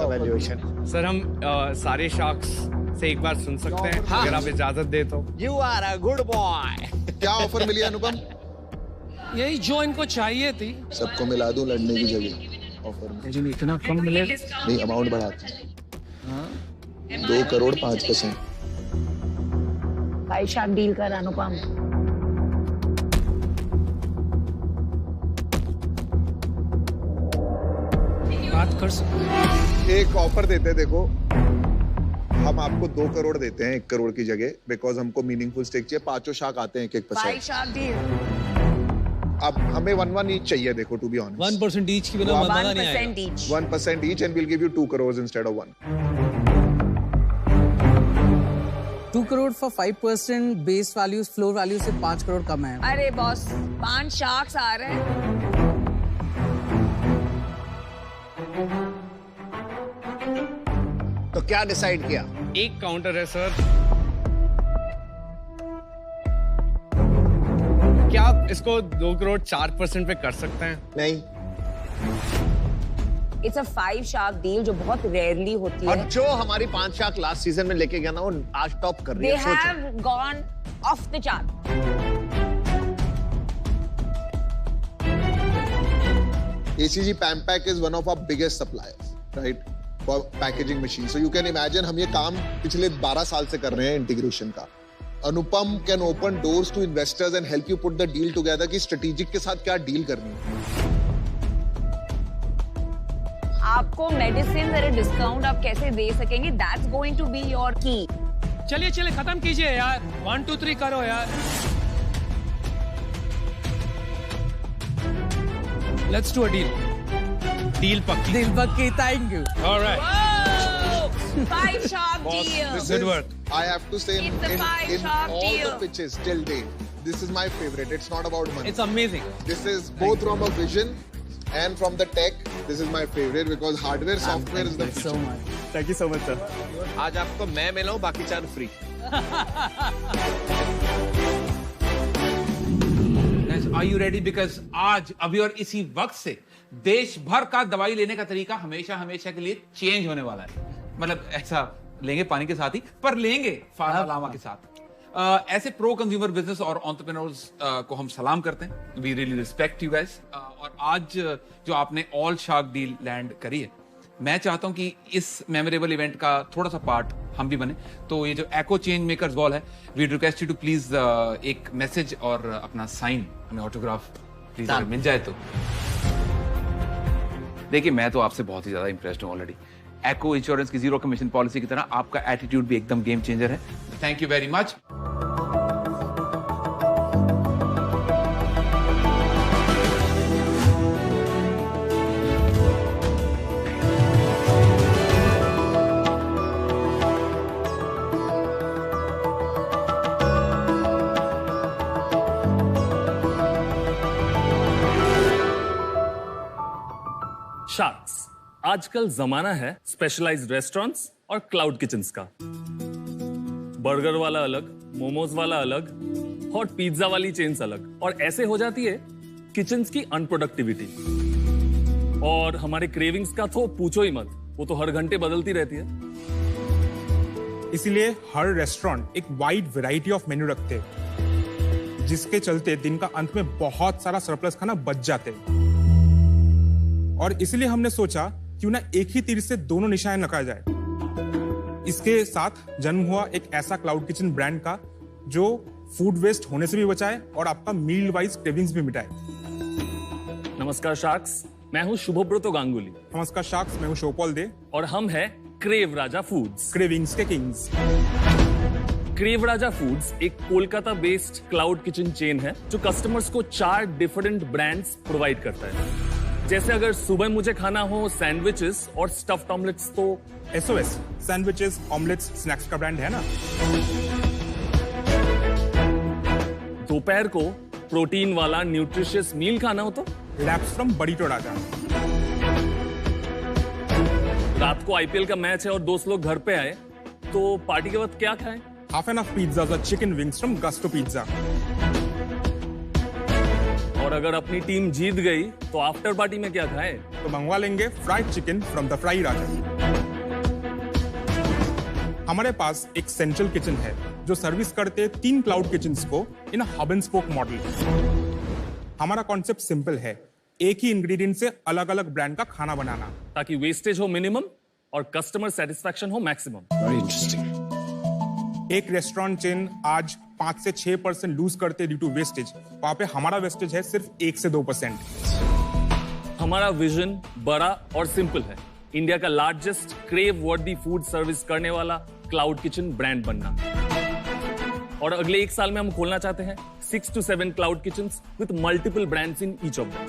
वैल्यूएशन। सर हम सारे शार्क्स से एक बार सुन सकते हैं अगर आप इजाजत दे तो। You are a good boy. क्या ऑफर मिली अनुपम? यही जो इनको चाहिए थी। सबको मिला दूं लड़ने की जगह ऑफर में। मुझे इतना कम मिलेगा? नहीं, अमाउंट बढ़ाते हैं। 2 करोड़ 5%। भाई शार्क डील कर अनुपम। बात कर सकते। एक ऑफर देते, देखो हम आपको 2 करोड़ देते हैं 1 करोड़ की जगह, बिकॉज हमको मीनिंगफुल स्टेक चाहिए। 5 शार्क आते हैं 1-1%। भाई शार्क डील। अब हमें 1-1 ईच चाहिए, देखो टू बी ऑनेस्ट। 1% ईच की बिना मजा नहीं आएगा। 1% each and will give you 2 crore instead of 1। 2 crore for 5% base value, floor value से 5 करोड़ कम है। अरे बॉस 5 शार्क्स आ रहे हैं। तो क्या डिसाइड किया? एक काउंटर है सर। क्या आप इसको 2 करोड़ 4% पे कर सकते हैं? नहीं। इट्स अ 5 शार्क डील जो बहुत रेयरली होती है। और जो हमारी 5 शार्क लास्ट सीजन में लेके गया ना, वो आज टॉप कर रही है। They have gone off the chart. ACG Pampac is one of our biggest suppliers, right, for packaging machines. So you can imagine हम ये काम पिछले 12 साल से कर रहे हैं इंटीग्रेशन का। अनुपम can open doors to investors and help you put the deal together कि strategic के साथ क्या डील करनी है। आपको मेडिसिन अरे डिस्काउंट आप कैसे दे सकेंगे? That's going to be your key. चलिए चलिए खत्म कीजिए यार। 1 2 3 करो यार। Let's do a deal. Deal पक्की। दिल पक्की, thank you. All right. Whoa! 5 shark deal. This Good is, work. I have to say, It's a in 5-shark all deal. the pitches till date, this is my favorite. It's not about money. It's amazing. This is both from a vision and from the tech. This is my favorite because hardware, software is the Thank you so future. much. Thank you so much, sir. आज आपको मैं मिला हूं, बाकी 4 free. Are you ready? Because आज अभी और इसी वक्त से देश भर का दवाई लेने का तरीका हमेशा हमेशा के लिए चेंज होने वाला है। मतलब ऐसा लेंगे पानी के साथ ही, पर लेंगे फार्मालामा के साथ। ऐसे प्रो कंज्यूमर बिजनेस और एंटरप्रेन्योर्स को हम सलाम करते हैं। We really respect you guys. और आज जो आपने ऑल शार्क डील लैंड करी है, मैं चाहता हूं कि इस मेमोरेबल इवेंट का थोड़ा सा पार्ट हम भी बने। तो ये जो एको चेंज मेकर्स वॉल है, we request you to please एक मैसेज और अपना साइन, हमें ऑटोग्राफ प्लीज अगर मिल जाए तो। देखिए मैं तो आपसे बहुत ही ज्यादा इंप्रेस्ड हूं ऑलरेडी। एको इंश्योरेंस की 0 कमीशन पॉलिसी की तरह आपका एटीट्यूड भी एकदम गेम चेंजर है। Thank you very much. Sharks, आजकल जमाना है स्पेशलाइज्ड रेस्टोरेंट्स और क्लाउड किचन्स का। बर्गर वाला अलग, मोमोज वाला अलग, हॉट पिज्जा वाली चेन्स अलग, और ऐसे हो जाती है किचन्स की अनप्रोडक्टिविटी। और हमारे क्रेविंग्स का तो पूछो ही मत, वो तो हर घंटे बदलती रहती है। इसीलिए हर रेस्टोरेंट एक वाइड वैरायटी ऑफ मेन्यू रखते हैं, जिसके चलते दिन का अंत में बहुत सारा सरप्लस खाना बच जाते हैं। और इसलिए हमने सोचा क्यों ना एक ही तीर से दोनों निशाने लगाया जाए। इसके साथ जन्म हुआ एक ऐसा क्लाउड किचन ब्रांड का जो फूड वेस्ट होने से भी बचाए और आपका मील वाइज क्रेविंग्स भी मिटाए। नमस्कार शार्क्स, मैं हूं शुभब्रतो गांगुली। नमस्कार शार्क्स, मैं हूं शोपॉल दे। और हम हैं क्रेव राजा फूड्स। क्रेविंग्स के किंग्स। क्रेव राजा फूड्स एक Kolkata based cloud kitchen chain है जो कस्टमर्स को 4 डिफरेंट ब्रांड्स प्रोवाइड करता है। जैसे अगर सुबह मुझे खाना हो सैंडविचेस और स्टफ्ड ऑमलेट्स तो SOS सैंडविचेस ऑमलेट्स स्नैक्स का ब्रांड है ना। दोपहर को प्रोटीन वाला न्यूट्रिशियस मील खाना हो तो लैप्स फ्रॉम बरीटो राजा। रात को IPL का मैच है और दोस्त लोग घर पे आए तो पार्टी के वक्त क्या खाएं? Half an half pizza chicken wings from gusto pizza. और अगर अपनी टीम जीत गई तो आफ्टर पार्टी में क्या खाएं? तो मंगवा लेंगे fried chicken from the Fry Raja. हमारे पास एक सेंट्रल किचन है जो सर्विस करते 3 क्लाउड किचन्स को इन हब एंड स्पोक मॉडल। हमारा कॉन्सेप्ट सिंपल है, एक ही इंग्रेडिएंट से अलग अलग ब्रांड का खाना बनाना, ताकि वेस्टेज हो मिनिमम और कस्टमर सेटिस्फैक्शन हो मैक्सिमम। Very interesting. एक रेस्टोरेंट चेन आज 5 से 6% लूज करते ड्यू टू वेस्टेज, वहां पे हमारा वेस्टेज है सिर्फ 1 से 2%। हमारा विजन बड़ा और सिंपल है, इंडिया का लार्जेस्ट क्रेव वर्दी फूड सर्विस करने वाला क्लाउड किचन ब्रांड बनना। और अगले 1 साल में हम खोलना चाहते हैं 6 to 7 cloud kitchens with multiple brands in each of them.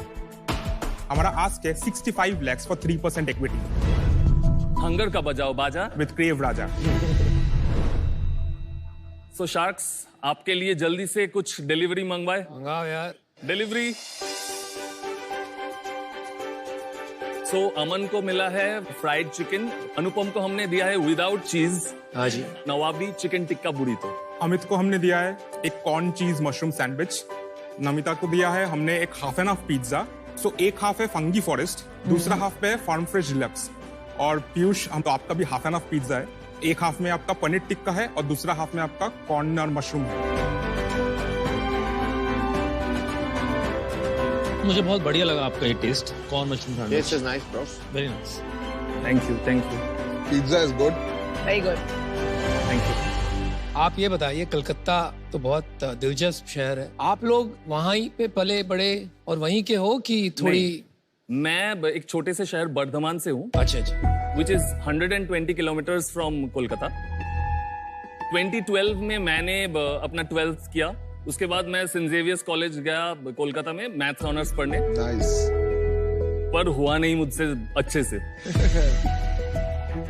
हमारा आस्क है 65 lakhs फॉर 3% इक्विटी। हंगर का बजाओ बाजा with crave Raja. So sharks, आपके लिए जल्दी से कुछ डिलीवरी मंगवाए। मंगाओ यार। डिलीवरी। सो अमन को मिला है फ्राइड चिकन, अनुपम को हमने दिया है विदाउट चीज। हाँ जी। नवाबी चिकन टिक्का बुरीतो। अमित को हमने दिया है एक कॉर्न चीज मशरूम सैंडविच। नमिता को दिया है हमने एक हाफ एन हाफ पिज्जा। सो एक हाफ है फंगी फॉरेस्ट, दूसरा हाफ पे है फार्म फ्रेश डिलक्स। और पीयूष, हम तो आपका भी हाफ एन हाफ पिज्जा है, एक हाफ में आपका पनीर टिक्का है और दूसरा हाफ में आपका कॉर्न और मशरूम है। मुझे बहुत बढ़िया लगा आपका ये taste, corn mushroom sandwich. This is nice, bro. Very nice. Thank you, thank you. Pizza is good. Very good. Thank you. आप ये बताइए, कलकत्ता तो बहुत दिलचस्प शहर है, आप लोग वहाँ ही पे पले बड़े और वहीं के हो कि थोड़ी? मैं एक छोटे से शहर बर्धमान से हूँ। अच्छा अच्छा। Which is 120 kilometres from Kolkata. 2012 में मैंने अपना 12th किया, उसके बाद मैं सेंट जेवियर्स कॉलेज गया कोलकाता में मैथ्स ऑनर्स पढ़ने। नाइस। पर हुआ नहीं मुझसे अच्छे से।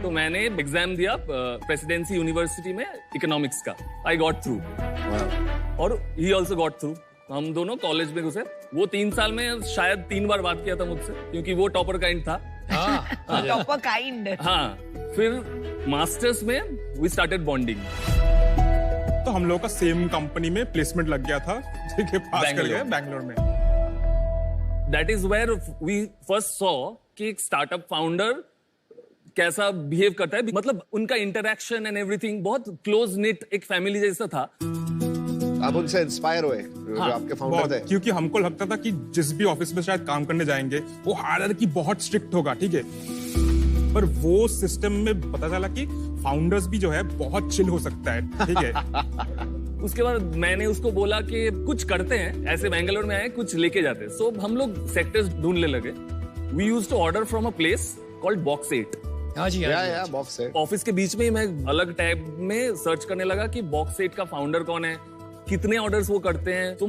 तो मैंने एग्जाम दिया प्रेसिडेंसी यूनिवर्सिटी में इकोनॉमिक्स का। आई गॉट थ्रू और ही ऑल्सो गॉट थ्रू। हम दोनों कॉलेज में घुसे। वो 3 साल में शायद 3 बार बात किया था मुझसे, क्योंकि वो टॉपर काइंड था। Topper kind. हाँ, फिर मास्टर्स में वी स्टार्टेड बॉन्डिंग। तो हम लोग का सेम कंपनी में प्लेसमेंट लग गया था, ठीक है, पास कर गए बैंगलोर में। That is where we first saw कि एक स्टार्टअप फाउंडर कैसा बिहेव करता है, मतलब उनका इंटरैक्शन एंड एवरीथिंग बहुत क्लोज निट एक फैमिली जैसा था। आप उनसे इंस्पायर हुए जो आपके फाउंडर थे? क्योंकि हमको लगता था कि जिस भी ऑफिस में शायद काम करने जाएंगे वो हायरार्की बहुत स्ट्रिक्ट होगा, ठीक है, पर वो सिस्टम में पता चला कि फाउंडर्स भी जो है बहुत चिल हो सकता है, ठीक है। उसके बाद मैंने उसको बोला कि कुछ करते हैं, ऐसे बैंगलोर में आए कुछ लेके जाते हैं। सो हम लोग सेक्टर्स ढूंढने लगे। We used to order from a place called box 8। हाँ जी, या बॉक्स 8। ऑफिस के बीच में ही मैं अलग टैब में सर्च करने लगा कि बॉक्स 8 का फाउंडर कौन है, कितने ऑर्डर्स वो करते हैं। तो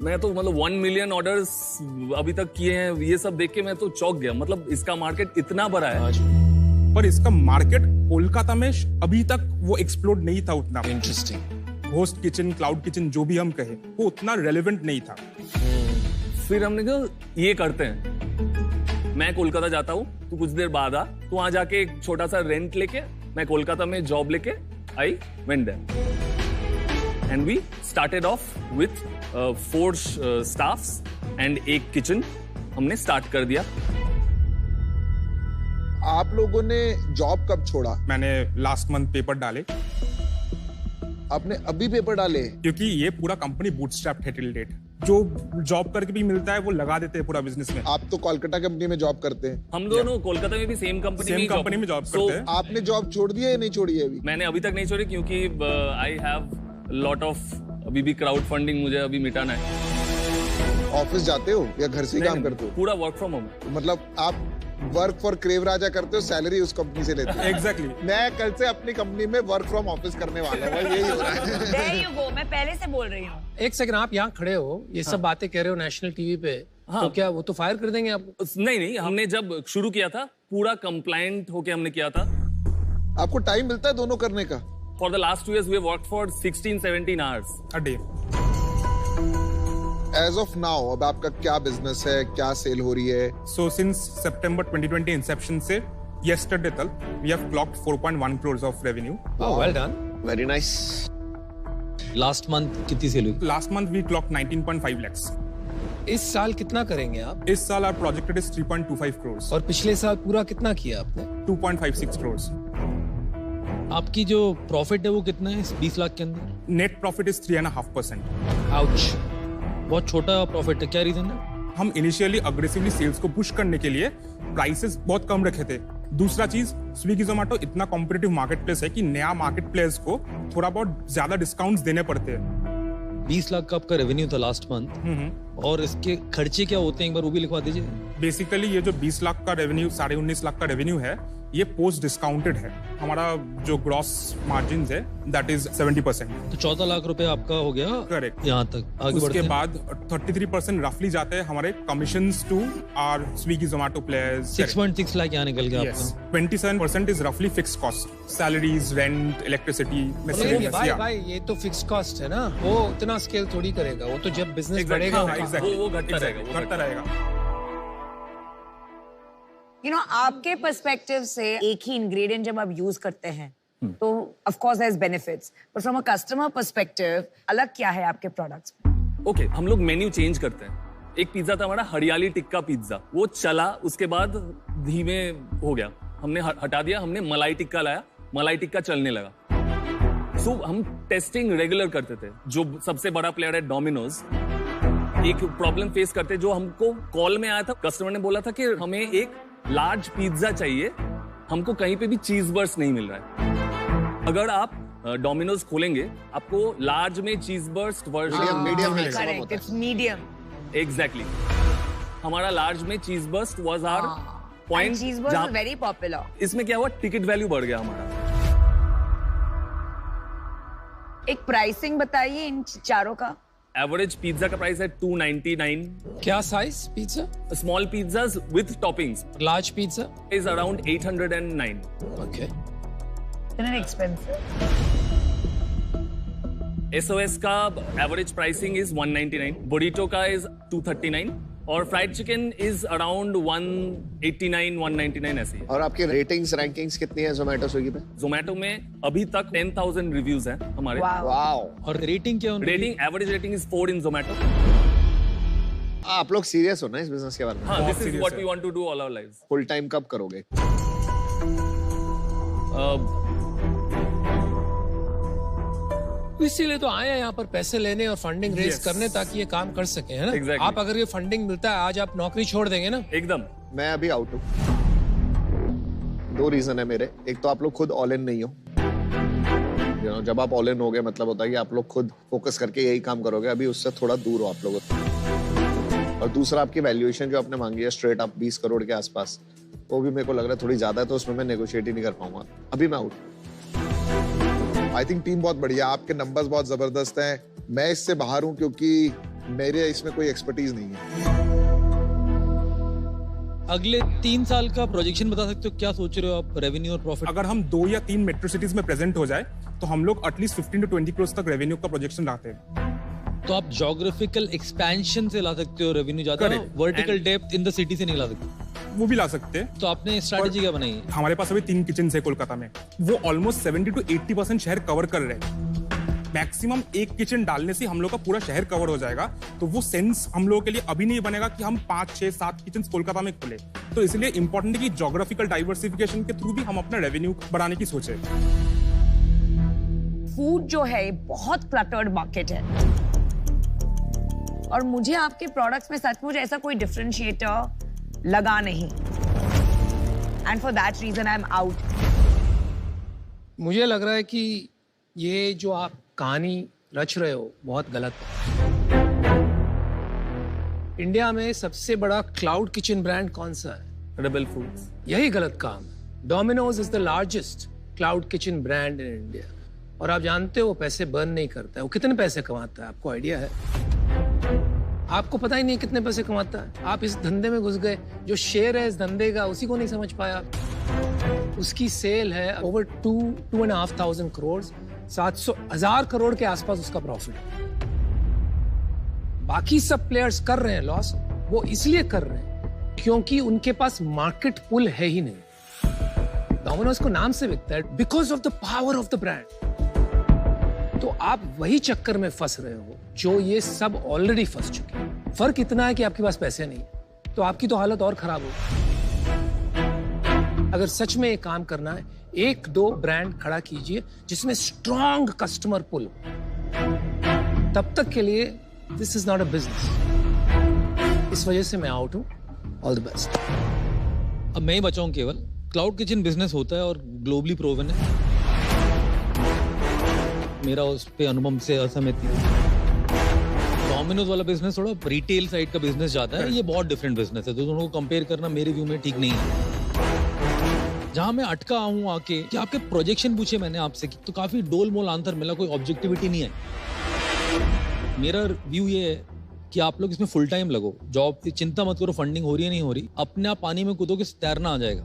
मैं तो मतलब 1 मिलियन ऑर्डर्स अभी तक किए हैं, ये सब देख के मैं तो चौंक गया। मतलब इसका मार्केट इतना बड़ा है, पर इसका मार्केट कोलकाता में अभी तक वो एक्सप्लोड नहीं था उतना। Interesting. Host kitchen, cloud kitchen जो भी हम कहे, वो उतना रेलेवेंट नहीं था। फिर हमने कहा ये करते हैं, मैं कोलकाता जाता हूँ, तू कुछ देर बाद आ। तो वहां जाके एक छोटा सा रेंट लेके मैं कोलकाता में जॉब लेके I went there and we started off with 4 staffs and एक किचन हमने स्टार्ट कर दिया। आप लोगों ने जॉब कब छोड़ा? मैंने लास्ट मंथ पेपर डाले। आपने अभी पेपर डाले? क्योंकि ये पूरा कंपनी बूटस्ट्रैप्ड है टिल डेट। जो जॉब करके भी मिलता है वो लगा देते हैं पूरा बिजनेस में। आप तो कोलकाता कंपनी में जॉब करते हैं। हम दोनों कोलकाता में भी सेम कंपनी में जॉब करते हैं। आपने जॉब छोड़ दी है या नहीं छोड़ी है अभी? मैंने अभी तक नहीं छोड़ी, क्योंकि आई हैव लॉट ऑफ अभी भी क्राउड फंडिंग मुझे अभी मिटाना है। ऑफिस जाते हो या घर से ही काम करते हो? पूरा वर्क फ्रॉम होम। मतलब आप वर्क फॉर क्रेव राजा करते हो, सैलरी उस कंपनी से लेते हो। एग्जैक्टली। मैं कल से अपनी कंपनी में वर्क फ्रॉम ऑफिस करने वाला हूँ, यही हो रहा है। There you go, मैं पहले से बोल रही हूँ। एक सेकंड, आप यहाँ खड़े हो, ये सब बातें कह रहे हो नेशनल टीवी पे, तो क्या वो तो फायर कर देंगे आपको? नहीं, हमने जब शुरू किया था पूरा कंप्लायंट होके हमने किया था। आपको टाइम मिलता है दोनों करने का? For the last 2 years we have worked for 16-17 hours a day. As of now, अब आपका क्या बिजनेस है, क्या सेल हो रही है? So since September 2020 inception से yesterday तक we have clocked 4.1 crores of revenue. Oh, well done. Very nice. Last month कितनी सेल हुई? Last month we clocked 19.5 lakhs. इस साल कितना करेंगे आप? इस साल our projected is 3.25 crores. और पिछले साल पूरा कितना किया आपने? 2.56 crores. आपकी जो प्रॉफिट है वो कितना है 20 लाख के अंदर? Net profit is 3.5%. आउच, बहुत छोटा प्रॉफिट है, क्या रीजन है? हम इनिशियली अग्रेसिवली सेल्स को पुश करने के लिए प्राइसेस बहुत कम रखे थे। दूसरा चीज, स्विगी जोमेटो इतना कॉम्पिटिटिव मार्केट प्लेस है कि नया मार्केट प्लेस को थोड़ा बहुत ज्यादा डिस्काउंट्स देने पड़ते हैं। 20 लाख का आपका रेवेन्यू था लास्ट मंथ, और इसके खर्चे क्या होते हैं एक बार वो भी लिखवा दीजिए। बेसिकली ये जो 20 लाख का रेवेन्यू, 19.5 लाख का रेवेन्यू है, ये पोस्ट डिस्काउंटेड है। हमारा जो ग्रॉस मार्जिन है दैट इज 70%। तो 14 लाख रुपए आपका हो गया। करेक्ट। यहाँ तक आगे बढ़ते उसके हैं। बाद 33% रफली जाते हैं हमारे commissions to our Swiggy Zomato players. 6.6 lakh यहाँ निकल गया आपका। 27% इज रफली fixed cost, salaries, rent, electricity. भाई ये तो फिक्स कॉस्ट है ना, वो इतना स्केल थोड़ी करेगा, वो तो जब बिजनेस बढ़ेगा वो घटता रहेगा। You know, आपके पर्सपेक्टिव से एक ही इंग्रेडिएंट जब आप यूज करते हैं तो of course there is benefits, but from a customer perspective अलग क्या है आपके प्रोडक्ट्स में? ओके, हम लोग मेन्यू चेंज करते हैं। एक पिज्जा था हमारा हरियाली टिक्का पिज्जा, वो चला, उसके बाद धीमे हो गया, हमने हटा दिया, हमने मलाई टिक्का लाया, मलाई टिक्का चलने लगा। सो हम टेस्टिंग रेगुलर करते थे। जो सबसे बड़ा प्लेयर है डोमिनोज, एक प्रॉब्लम फेस करते जो हमको कॉल में आया था, कस्टमर ने बोला था कि हमें एक लार्ज पिज्जा चाहिए, हमको कहीं पे भी चीज बर्स्ट नहीं मिल रहा है। अगर आप डोमिनोज खोलेंगे आपको लार्ज में cheese burst version correct, it's medium. Exactly, हमारा लार्ज में cheese burst was our point. Cheese burst is very popular. इसमें क्या हुआ, टिकट वैल्यू बढ़ गया हमारा। एक प्राइसिंग बताइए इन चारों का। एवरेज पिज्जा का प्राइस है 299। क्या size pizza? Small pizzas with toppings. Large pizza is around 809। Okay, इतना एक्सपेंसिव। एसओएस का एवरेज प्राइसिंग इज 199, बुरीटो का इज 239 और फ्राइड चिकन इज अराउंड 189, 199 ऐसे ही। और आपके रेटिंग्स रैंकिंग्स कितनी है जोमेटो स्विगी पे? जोमेटो में अभी तक 10,000 रिव्यूज हैं हमारे। वाओ। और रेटिंग क्या है? रेटिंग, एवरेज रेटिंग इज 4 इन जोमेटो। आप लोग सीरियस हो ना इस बिजनेस के बारे में? हाँ, this is what we want to do all our lives. Full time कब करोगे? इसीलिए तो आए हैं यहाँ पर पैसे लेने और फंडिंग रेज करने, ताकि ये काम कर सके, है ना? Exactly. आप अगर ये फंडिंग मिलता है आज, आप नौकरी छोड़ देंगे ना? एकदम। मैं अभी आउट हूँ। 2 रीजन है मेरे। एक तो आप लोग खुद ऑल इन नहीं हो। जब आप ऑल इन हो गए मतलब होता है कि आप लोग खुद फोकस करके यही काम करोगे। अभी उससे थोड़ा दूर हो आप लोग। और दूसरा, आपकी वैल्यूएशन जो आपने मांगी है स्ट्रेट आप 20 करोड़ के आसपास, वो भी मेरे को लग रहा है थोड़ी ज्यादा है, तो उसमें मैं नेगोशिएट ही नहीं कर पाऊंगा। अभी मैं आउट। आई थिंक टीम बहुत बढ़िया, आपके नंबर्स बहुत जबरदस्त हैं। मैं इससे बाहर हूं क्योंकि मेरे इसमें कोई एक्सपर्टीज नहीं है। अगले 3 साल का प्रोजेक्शन बता सकते हो? क्या सोच रहे हो आप रेवेन्यू और प्रॉफिट? अगर हम 2 या 3 मेट्रो सिटीज में प्रेजेंट हो जाए तो हम लोग एटलीस्ट 15 to 20 करोड़ तक रेवेन्यू का प्रोजेक्शन लाते हैं। तो आप ज्योग्राफिकल एक्सपेंशन से ला सकते हो रेवेन्यू ज्यादा, vertical depth in the city से नहीं ला सकते। वो भी ला सकते हैं। तो आपने स्ट्रैटेजी क्या बनाई है? हमारे पास अभी 3 किचन है कोलकाता में, वो ऑलमोस्ट 70 to 80% शहर कवर कर रहे हैं। मैक्सिमम 1 किचन डालने से हम लोग का पूरा शहर कवर हो जाएगा। तो वो सेंस हम लोगों के लिए अभी नहीं बनेगा कि हम 5, 6, 7 किचन कोलकाता में खोले। तो इसलिए इंपॉर्टेंट है कि ज्योग्राफिकल डाइवर्सिफिकेशन के थ्रू भी हम अपना रेवेन्यू बढ़ाने की सोचे। फूड जो है बहुत क्लटर्ड मार्केट है और मुझे आपके प्रोडक्ट्स में सचमुच ऐसा कोई डिफरेंशिएटर लगा नहीं। And for that reason I am out. मुझे लग रहा है कि ये जो आप कहानी रच रहे हो बहुत गलत है। इंडिया में सबसे बड़ा क्लाउड किचन ब्रांड कौन सा है? Rebel Foods. यही गलत काम है। Domino's is the largest cloud kitchen brand in India. और आप जानते हो वो पैसे बर्न नहीं करता है। वो कितने पैसे कमाता है आपको आइडिया है? आपको पता ही नहीं कितने पैसे कमाता है। आप इस धंधे में घुस गए, जो शेयर है इस धंधे का उसी को नहीं समझ पाया। उसकी सेल है ओवर 2,500 करोड़, 700,000 करोड़ के आसपास उसका प्रॉफिट है। बाकी सब प्लेयर्स कर रहे हैं लॉस, वो इसलिए कर रहे हैं क्योंकि उनके पास मार्केट पुल है ही नहीं। डोमिनोज को नाम से बिकता है because of the power of the brand. तो आप वही चक्कर में फंस रहे हो जो ये सब ऑलरेडी फंस चुके हैं। फर्क इतना है कि आपके पास पैसे नहीं, तो आपकी तो हालत और खराब होगी। अगर सच में ये काम करना है, 1-2 ब्रांड खड़ा कीजिए जिसमें स्ट्रॉन्ग कस्टमर पुल। तब तक के लिए this is not a business. इस वजह से मैं आउट हूं। All the best. अब मैं ही बचाऊं केवल। क्लाउड किचन बिजनेस होता है और ग्लोबली प्रूवन है। मेरा उस पे अनुभव से असहमत है। डोमिनोज वाला बिजनेस थोड़ा रिटेल साइड का बिजनेस जाता है, ये बहुत डिफरेंट बिजनेस है, तो दोनों को कंपेयर करना मेरे व्यू में ठीक नहीं है। जहां मैं अटका हूं आके कि आपके प्रोजेक्शन पूछे मैंने आपसे तो काफी डोल मोल आंसर मिला, कोई ऑब्जेक्टिविटी नहीं है। मेरा व्यू ये है कि आप लोग इसमें फुल टाइम लगो, जॉब की चिंता मत करो, फंडिंग हो रही है नहीं हो रही, अपने आप पानी में कूदोगे तैरना आ जाएगा।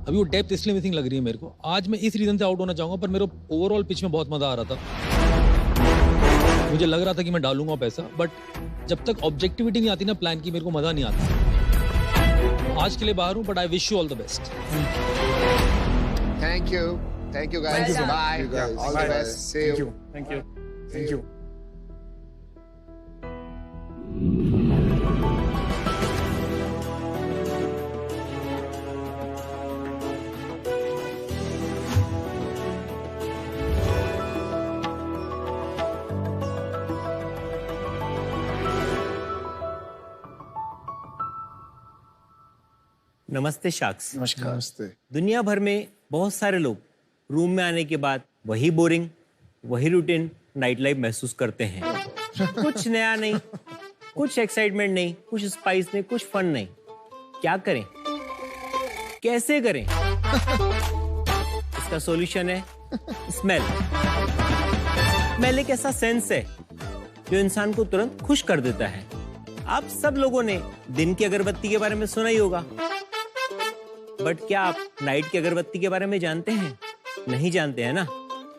अभी वो डेप्थ इसलिए मिसिंग लग रही है मेरे को। आज मैं इस रीजन से आउट होना चाहूंगा, पर मेरे ओवरऑल पिच में बहुत मजा आ रहा था। मुझे लग रहा था कि मैं डालूंगा पैसा, बट जब तक ऑब्जेक्टिविटी नहीं आती ना प्लान की, मेरे को मजा नहीं आता। आज के लिए बाहर हूं, but I wish you all the best. Thank you guys, bye, all the best, see you. Thank you. नमस्ते शाक्स। नमस्कार। नमस्ते। दुनिया भर में बहुत सारे लोग रूम में आने के बाद वही बोरिंग, वही रूटीन नाइट लाइफ महसूस करते हैं। कुछ नया नहीं, कुछ एक्साइटमेंट नहीं, कुछ स्पाइस नहीं, कुछ फन नहीं। क्या करें, कैसे करें? इसका सॉल्यूशन है स्मेल। स्मेल एक ऐसा सेंस है जो इंसान को तुरंत खुश कर देता है। आप सब लोगों ने दिन की अगरबत्ती के बारे में सुना ही होगा, बट क्या आप नाइट की अगरबत्ती के बारे में जानते हैं? नहीं जानते हैं ना?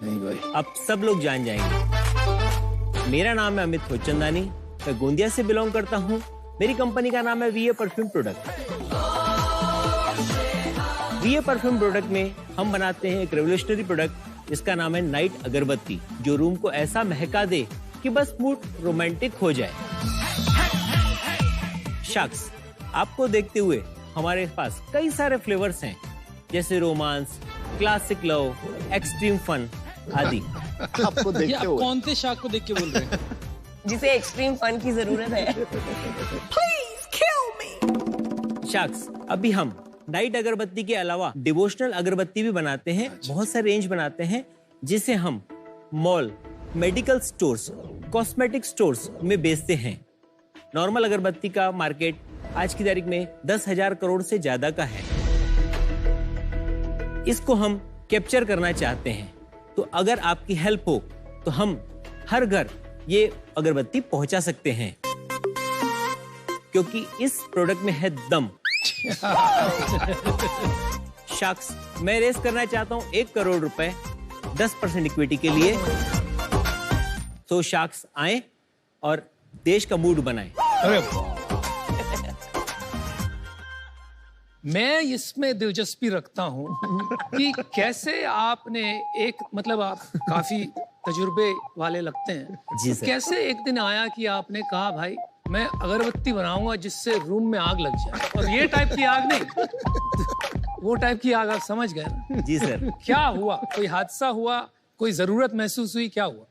नहीं भाई। अब सब लोग जान जाएंगे। मेरा नाम है अमित खोचंदानी, मैं गोंदिया से बिलोंग करता हूँ। मेरी कंपनी का नाम है वीए परफ्यूम प्रोडक्ट। वीए परफ्यूम प्रोडक्ट में हम बनाते हैं एक रेवोल्यूशनरी प्रोडक्ट जिसका नाम है नाइट अगरबत्ती, जो रूम को ऐसा महका दे कि बस मूड रोमांटिक हो जाए। शख्स, आपको देखते हुए हमारे पास कई सारे फ्लेवर्स हैं, जैसे romance, classic love, extreme fun आदि। आपको देखते आप कौन से शाख को देख के बोल रहे हैं? जिसे एक्सट्रीम फन की जरूरत है। Please kill me. शख्स, अभी हम नाइट अगरबत्ती के अलावा डिवोशनल अगरबत्ती भी बनाते हैं। बहुत सारे रेंज बनाते हैं जिसे हम mall, medical stores, cosmetic stores में बेचते हैं। नॉर्मल अगरबत्ती का मार्केट आज की तारीख में 10,000 करोड़ से ज्यादा का है। इसको हम कैप्चर करना चाहते हैं, तो अगर आपकी हेल्प हो तो हम हर घर ये अगरबत्ती पहुंचा सकते हैं, क्योंकि इस प्रोडक्ट में है दम। शख्स, मैं रेस करना चाहता हूं 1 करोड़ रुपए 10% इक्विटी के लिए। तो शख्स आए और देश का मूड बनाए। मैं इसमें दिलचस्पी रखता हूं कि कैसे आपने एक, मतलब आप काफी तजुर्बे वाले लगते हैं जी सर। कैसे एक दिन आया कि आपने कहा भाई मैं अगरबत्ती बनाऊंगा जिससे रूम में आग लग जाए, और ये टाइप की आग नहीं, वो टाइप की आग, आप समझ गए ना? जी सर। क्या हुआ? कोई हादसा हुआ? कोई जरूरत महसूस हुई? क्या हुआ?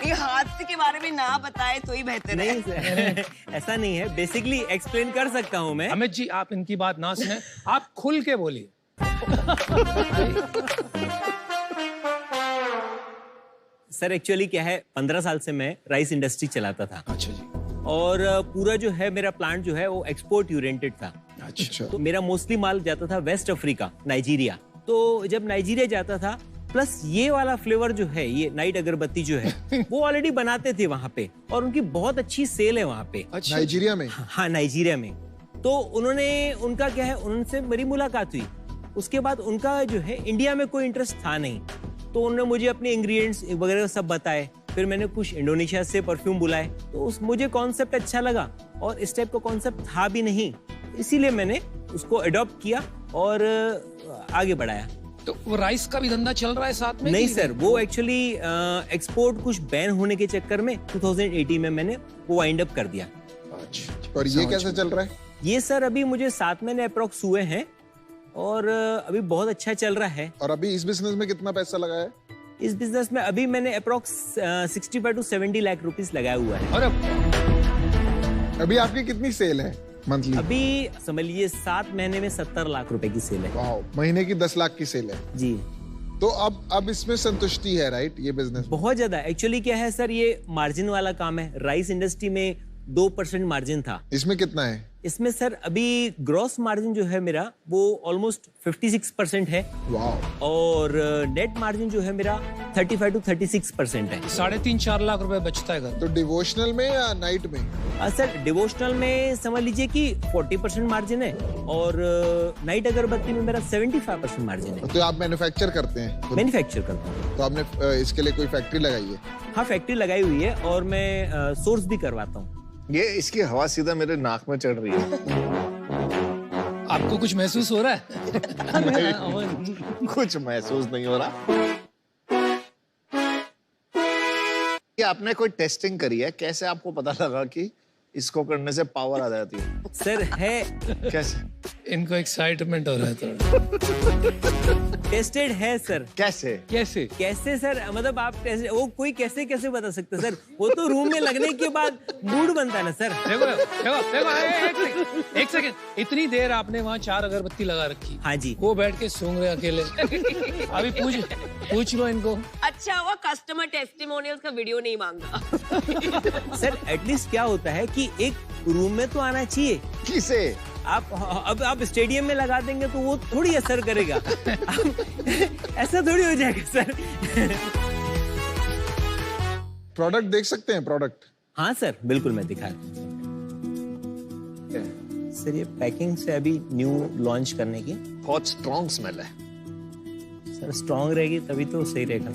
ये हादसे के बारे में ना बताए तो ही बेहतर है। नहीं सर, ऐसा नहीं है। बेसिकली एक्सप्लेन कर सकता हूं मैं। अमित जी, आप इनकी बात ना सुने, आप खुल के बोलिए। सर एक्चुअली क्या है, 15 साल से मैं राइस इंडस्ट्री चलाता था। अच्छा जी। और पूरा जो है मेरा प्लांट जो है वो एक्सपोर्ट ओरिएंटेड था। अच्छा। तो मेरा मोस्टली माल जाता था वेस्ट अफ्रीका, नाइजीरिया। तो जब नाइजीरिया जाता था, प्लस ये वाला फ्लेवर जो है, ये नाइट अगरबत्ती जो है वो ऑलरेडी बनाते थे वहाँ पे, और उनकी बहुत अच्छी सेल है वहाँ पे। अच्छा। नाइजीरिया में? हाँ, नाइजीरिया में। तो उनका क्या है, उनसे मेरी मुलाकात हुई। उसके बाद उनका जो है इंडिया में कोई इंटरेस्ट था नहीं, तो उन्होंने मुझे अपने इंग्रेडिएंट्स वगैरह सब बताए। फिर मैंने कुछ इंडोनेशिया से परफ्यूम बुलाए, तो मुझे कॉन्सेप्ट अच्छा लगा, और इस टाइप का कॉन्सेप्ट था भी नहीं, इसीलिए मैंने उसको अडॉप्ट किया और आगे बढ़ाया। तो वो राइस का भी धंधा चल रहा है साथ में? नहीं सर, वो एक्चुअली एक्सपोर्ट कुछ बैन होने के चक्कर में 2018 में मैंने वो वाइंड अप कर दिया। अच्छा। और ये कैसे चल रहा है? ये सर अभी मुझे 7 महीने अप्रोक्स हुए हैं, और अभी बहुत अच्छा चल रहा है। और अभी इस बिजनेस में कितना पैसा लगा है? इस बिजनेस में अभी मैंने अप्रोक्स 65 to 70 लाख रुपीस लगाया हुआ है। और अभी आपकी कितनी सेल है मंथली? अभी समझ लीजिए 7 महीने में 70 लाख रुपए की सेल है। वाओ, महीने की 10 लाख की सेल है जी। तो अब इसमें संतुष्टि है, राइट? ये बिजनेस बहुत ज्यादा। एक्चुअली क्या है सर, ये मार्जिन वाला काम है। राइस इंडस्ट्री में 2% मार्जिन था, इसमें कितना है? इसमें सर अभी ग्रॉस मार्जिन जो है मेरा वो ऑलमोस्ट 56% है। वाओ। और नेट मार्जिन जो है मेरा 35 to 36% है। 3.5-4 लाख रुपए बचता है घर। तो डिवोशनल में या नाइट में? सर डिवोशनल में समझ लीजिए कि 40% मार्जिन है, और नाइट अगरबत्ती में मेरा 75% मार्जिन है। तो आप मैन्युफैक्चर करते हैं? मैन्युफैक्चर करता हूँ। तो आपने इसके लिए कोई फैक्ट्री लगाई है? हाँ, फैक्ट्री लगाई हुई है, और मैं सोर्स भी करवाता हूँ। ये इसकी हवा सीधा मेरे नाक में चढ़ रही है। आपको कुछ महसूस हो रहा है? कुछ महसूस नहीं हो रहा। ये आपने कोई टेस्टिंग करी है? कैसे आपको पता लगा कि इसको करने से पावर आ जाती है? सर है। कैसे? इनको एक्साइटमेंट हो रहा है थोड़ा। टेस्टेड है सर। कैसे? कैसे? कैसे सर, मतलब आप कैसे, वो कोई कैसे कैसे बता सकते सर? वो तो रूम में लगने के बाद मूड बनता है ना सर। देखो देखो देखो, एक सेकंड। इतनी देर आपने वहाँ 4 अगरबत्ती लगा रखी। हाँ जी। वो बैठ के सूंघ रहे अकेले। अभी पूछ लो इनको। अच्छा हुआ कस्टमर टेस्टिमोनियल्स का वीडियो नहीं मांगा। सर एटलीस्ट क्या होता है कि एक रूम में तो आना चाहिए। किसे? आप स्टेडियम में लगा देंगे तो वो थोड़ी असर करेगा। ऐसा थोड़ी हो जाएगा सर। प्रोडक्ट देख सकते हैं? प्रोडक्ट? हाँ सर, बिल्कुल, मैं दिखा सर। ये पैकिंग से अभी न्यू लॉन्च करने की। बहुत स्ट्रॉन्ग स्मेल है सर। स्ट्रॉन्ग रहेगी तभी तो सही रहेगा।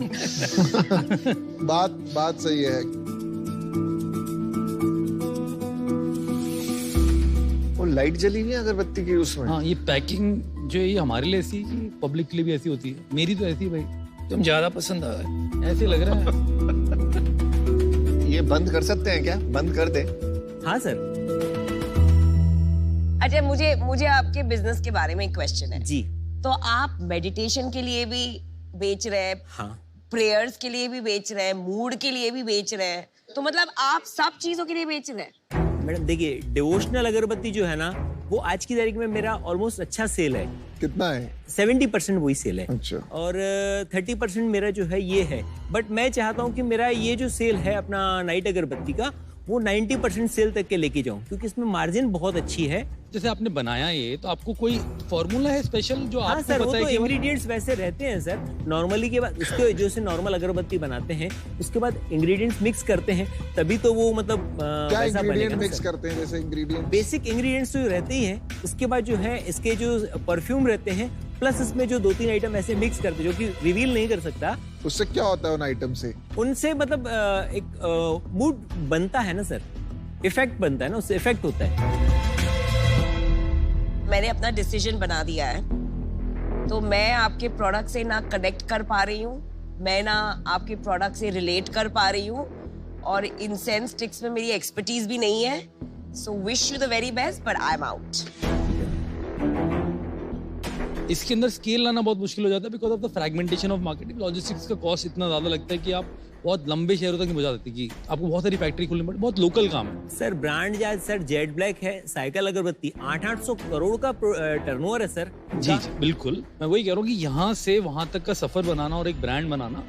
बात सही है। वो लाइट जली नहीं अगरबत्ती की उसमें? हाँ, ये पैकिंग जो है ये हमारे लिए ऐसी है, पब्लिक के लिए भी ऐसी होती है। मेरी तो ऐसी है भाई। तुम ज्यादा पसंद आ गए ऐसे लग रहा है। ये बंद कर सकते हैं क्या? बंद कर दे। हाँ सर। अच्छा, मुझे आपके बिजनेस के बारे में एक क्वेश्चन है जी। तो आप मेडिटेशन के लिए भी बेच रहे हैं? हाँ। प्रेयर्स के लिए भी बेच रहे हैं, मूड के लिए भी बेच रहे हैं, तो मतलब आप सब चीजों के लिए बेच रहे हैं? मैडम देखिए, डिवोशनल अगरबत्ती जो है ना, वो आज की तारीख में मेरा ऑलमोस्ट अच्छा सेल है। कितना है? 70% वही सेल है। अच्छा। और 30% मेरा जो है ये है। बट मैं चाहता हूँ कि मेरा ये जो सेल है अपना नाइट अगरबत्ती का, वो 90% सेल तक के लेके जाऊँ, क्योंकि इसमें मार्जिन बहुत अच्छी है। जैसे आपने बनाया ये, तो आपको कोई फॉर्मूला है स्पेशल जो हाँ आपको सर, वो पता है तो कि इंग्रेडिएंट्स वैसे रहते हैं सर। नॉर्मली के बाद उसके जो से नॉर्मल अगरबत्ती बनाते हैं, उसके बाद इंग्रेडिएंट्स मिक्स करते हैं, तभी तो वो मतलब क्या वैसा इंग्रेडिएंट बनेगा। मिक्स करते हैं? जैसे इंग्रेडिएंट बेसिक इंग्रेडिएंट्स तो रहते ही हैं, उसके बाद जो है इसके जो परफ्यूम रहते हैं, प्लस इसमें जो 2-3 आइटम ऐसे मिक्स करते हैं जो कि रिवील नहीं कर सकता। उससे क्या होता है उन आइटम से? उनसे मतलब एक मूड बनता है ना सर, इफेक्ट बनता है ना, उससे इफेक्ट होता है। मैंने अपना डिसीजन बना दिया है, तो मैं आपके प्रोडक्ट से ना कनेक्ट कर पा रही हूँ, मैं ना आपके प्रोडक्ट से रिलेट कर पा रही हूँ, और इंसेंस स्टिक्स में मेरी एक्सपर्टीज भी नहीं है। So wish you the very best, but I am out. इसके अंदर स्केल लाना बहुत मुश्किल हो जाता है, because of the fragmentation of marketing. Logistics का कॉस्ट इतना ज्यादा लगता है कि आप बहुत लंबे शहरों तक नहीं पहुंचा देते, कि आपको बहुत सारी फैक्ट्री खोलनी पड़ती, बहुत लोकल काम है। सर ब्रांड जाज सर जेड ब्लैक है, साइकिल अगरबत्ती 800 करोड़ का टर्नओवर है सर। जी जी बिल्कुल, मैं वही कह रहा हूँ कि यहाँ से वहां तक का सफर बनाना और एक ब्रांड बनाना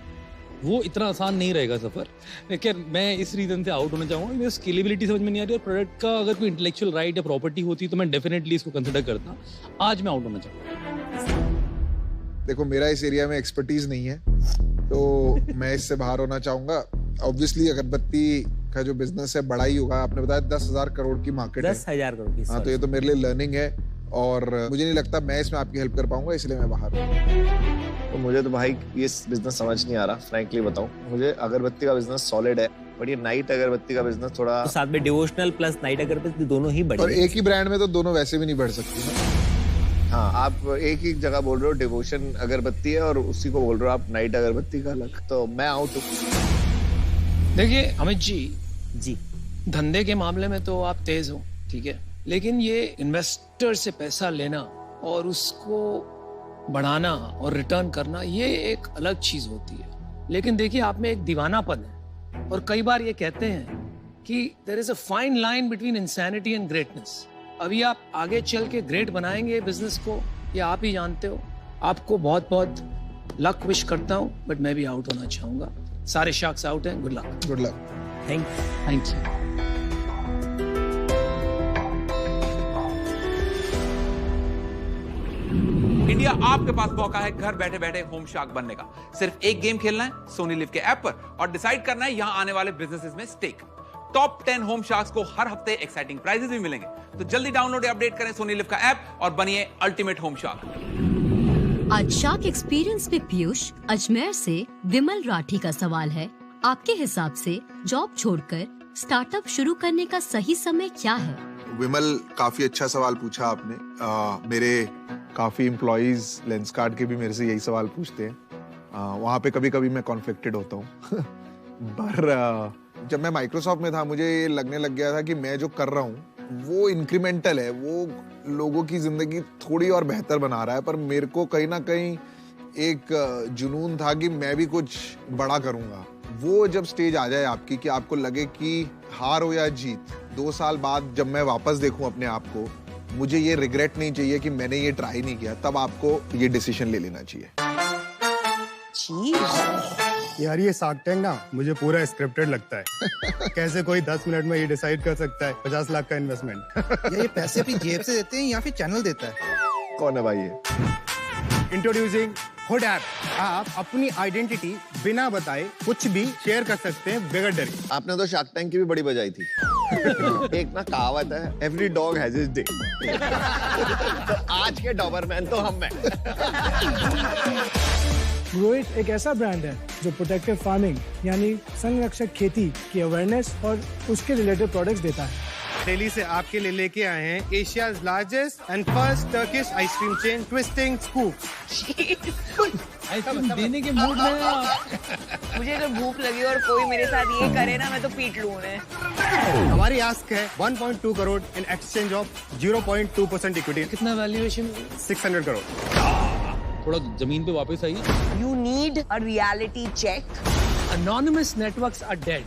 वो इतना आसान नहीं रहेगा सफर। लेकिन मैं इस रीजन से आउट होना चाहूंगा, मुझे स्केलेबिलिटी समझ में नहीं आ रही और प्रोडक्ट का अगर कोई इंटेलेक्चुअल राइट या प्रॉपर्टी होती तो मैं डेफिनेटली इसको कंसिडर करता। आज मैं आउट होना चाहूंगा। देखो मेरा इस एरिया में एक्सपर्टीज नहीं है, तो मैं इससे बाहर होना चाहूंगा। ऑब्वियसली अगरबत्ती का जो बिजनेस है बड़ा ही होगा। आपने बताया 10,000 करोड़ की मार्केट है। 10,000 करोड़ की। हाँ, तो ये तो मेरे लिए लर्निंग है और मुझे नहीं लगता मैं इसमें आपकी हेल्प कर पाऊंगा, इसलिए मैं बाहर हूँ। तो मुझे तो भाई ये बिजनेस समझ नहीं आ रहा, फ्रैंकली बताऊं। मुझे अगरबत्ती का बिजनेस सॉलिड है, बट ये नाइट अगरबत्ती का बिजनेस थोड़ा, तो साथ में डिवोशनल प्लस नाइट अगरबत्ती दोनों ही बड़े। और एक ही ब्रांड में तो दोनों वैसे भी नहीं बढ़ सकती ना। हाँ, आप एक ही जगह बोल रहे हो डिवोशन अगरबत्ती है और उसी को बोल रहे हो आप नाइट अगरबत्ती का अलग, तो मैं आउट हूँ। देखिए अमित जी, धंधे के मामले में तो आप तेज हो, ठीक है, लेकिन ये इन्वेस्टर से पैसा लेना और उसको बढ़ाना और रिटर्न करना, ये एक अलग चीज होती है। लेकिन देखिए आप में एक दीवानापन है, और कई बार ये कहते हैं कि there is a fine line between insanity and greatness. अभी आप आगे चल के ग्रेट बनाएंगे बिजनेस को, ये आप ही जानते हो। आपको बहुत बहुत लक विश करता हूँ, बट मैं भी आउट होना चाहूंगा। सारे शार्क्स आउट हैं, good luck. Good luck. Thank you. India आपके पास मौका है घर बैठे बैठे होम शार्क बनने का। सिर्फ एक गेम खेलना है सोनी लिव के ऐप पर और डिसाइड करना है यहां आने वाले बिजनेसेस में स्टेक। टॉप 10 होम शार्क्स को हर हफ्ते एक्साइटिंग प्राइजेस भी मिलेंगे, तो जल्दी डाउनलोड या अपडेट करें सोनी लिव का ऐप और बनिए अल्टीमेट होम शार्क। आज शार्क एक्सपीरियंस में पीयूष अजमेर से विमल राठी का सवाल है, आपके हिसाब से जॉब छोड़कर स्टार्टअप शुरू करने का सही समय क्या है? विमल, काफी अच्छा सवाल पूछा आपने। मेरे काफी एम्प्लॉइज लेंसकार्ट के भी मेरे से यही सवाल पूछते हैं। वहाँ पे कभी कभी मैं कॉन्फ्लिक्टेड होता हूँ पर जब मैं माइक्रोसॉफ्ट में था मुझे ये लगने लग गया था कि मैं जो कर रहा हूँ वो इंक्रीमेंटल है, वो लोगों की जिंदगी थोड़ी और बेहतर बना रहा है, पर मेरे को कहीं ना कहीं एक जुनून था कि मैं भी कुछ बड़ा करूँगा। वो जब स्टेज आ जाए आपकी कि आपको लगे कि हार हो या जीत, 2 साल बाद जब मैं वापस देखूं अपने आप को, मुझे ये रिग्रेट नहीं चाहिए कि मैंने ये ट्राई नहीं किया, तब आपको ये डिसीजन ले लेना चाहिए। यार ये शार्क टैंक ना मुझे पूरा स्क्रिप्टेड लगता है। कैसे कोई 10 मिनट में ये डिसाइड कर सकता है 50 लाख का इन्वेस्टमेंट? ये पैसे अपनी जेब से देते हैं या फिर चैनल देता है? कौन है भाई ये? Introducing hood app. आप अपनी आइडेंटिटी बिना बताए कुछ भी शेयर कर सकते हैं बगैर डर के। आपने तो शार्क टैंक की भी बड़ी बजाई थी। एक ना कहावत है, every dog has his day. तो आज के डॉबरमैन तो हम हैं। ग्रोइट एक ऐसा ब्रांड है जो प्रोटेक्टिव फार्मिंग यानी संरक्षक खेती की अवेयरनेस और उसके रिलेटेड प्रोडक्ट्स देता है। दिल्ली से आपके लिए लेके आए हैं Asia's largest and first Turkish ice cream chain twisting scoop. Ice cream देने के मूड में मुझे अगर भूख लगी और कोई मेरे साथ ये करे ना, मैं तो पीट लूं उन्हें। हमारी आस्क है 1.2 crore in exchange of 0.2% equity. कितना वैल्यूएशन? 600 करोड़। थोड़ा जमीन पे वापस आइए। You need a reality check. Anonymous networks are dead.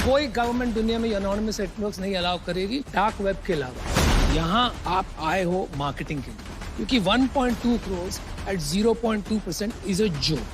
कोई गवर्नमेंट दुनिया में anonymous networks नहीं अलाउ करेगी डार्क वेब के अलावा। यहाँ आप आए हो मार्केटिंग के लिए, क्योंकि 1.2 crore at 0.2% is a joke.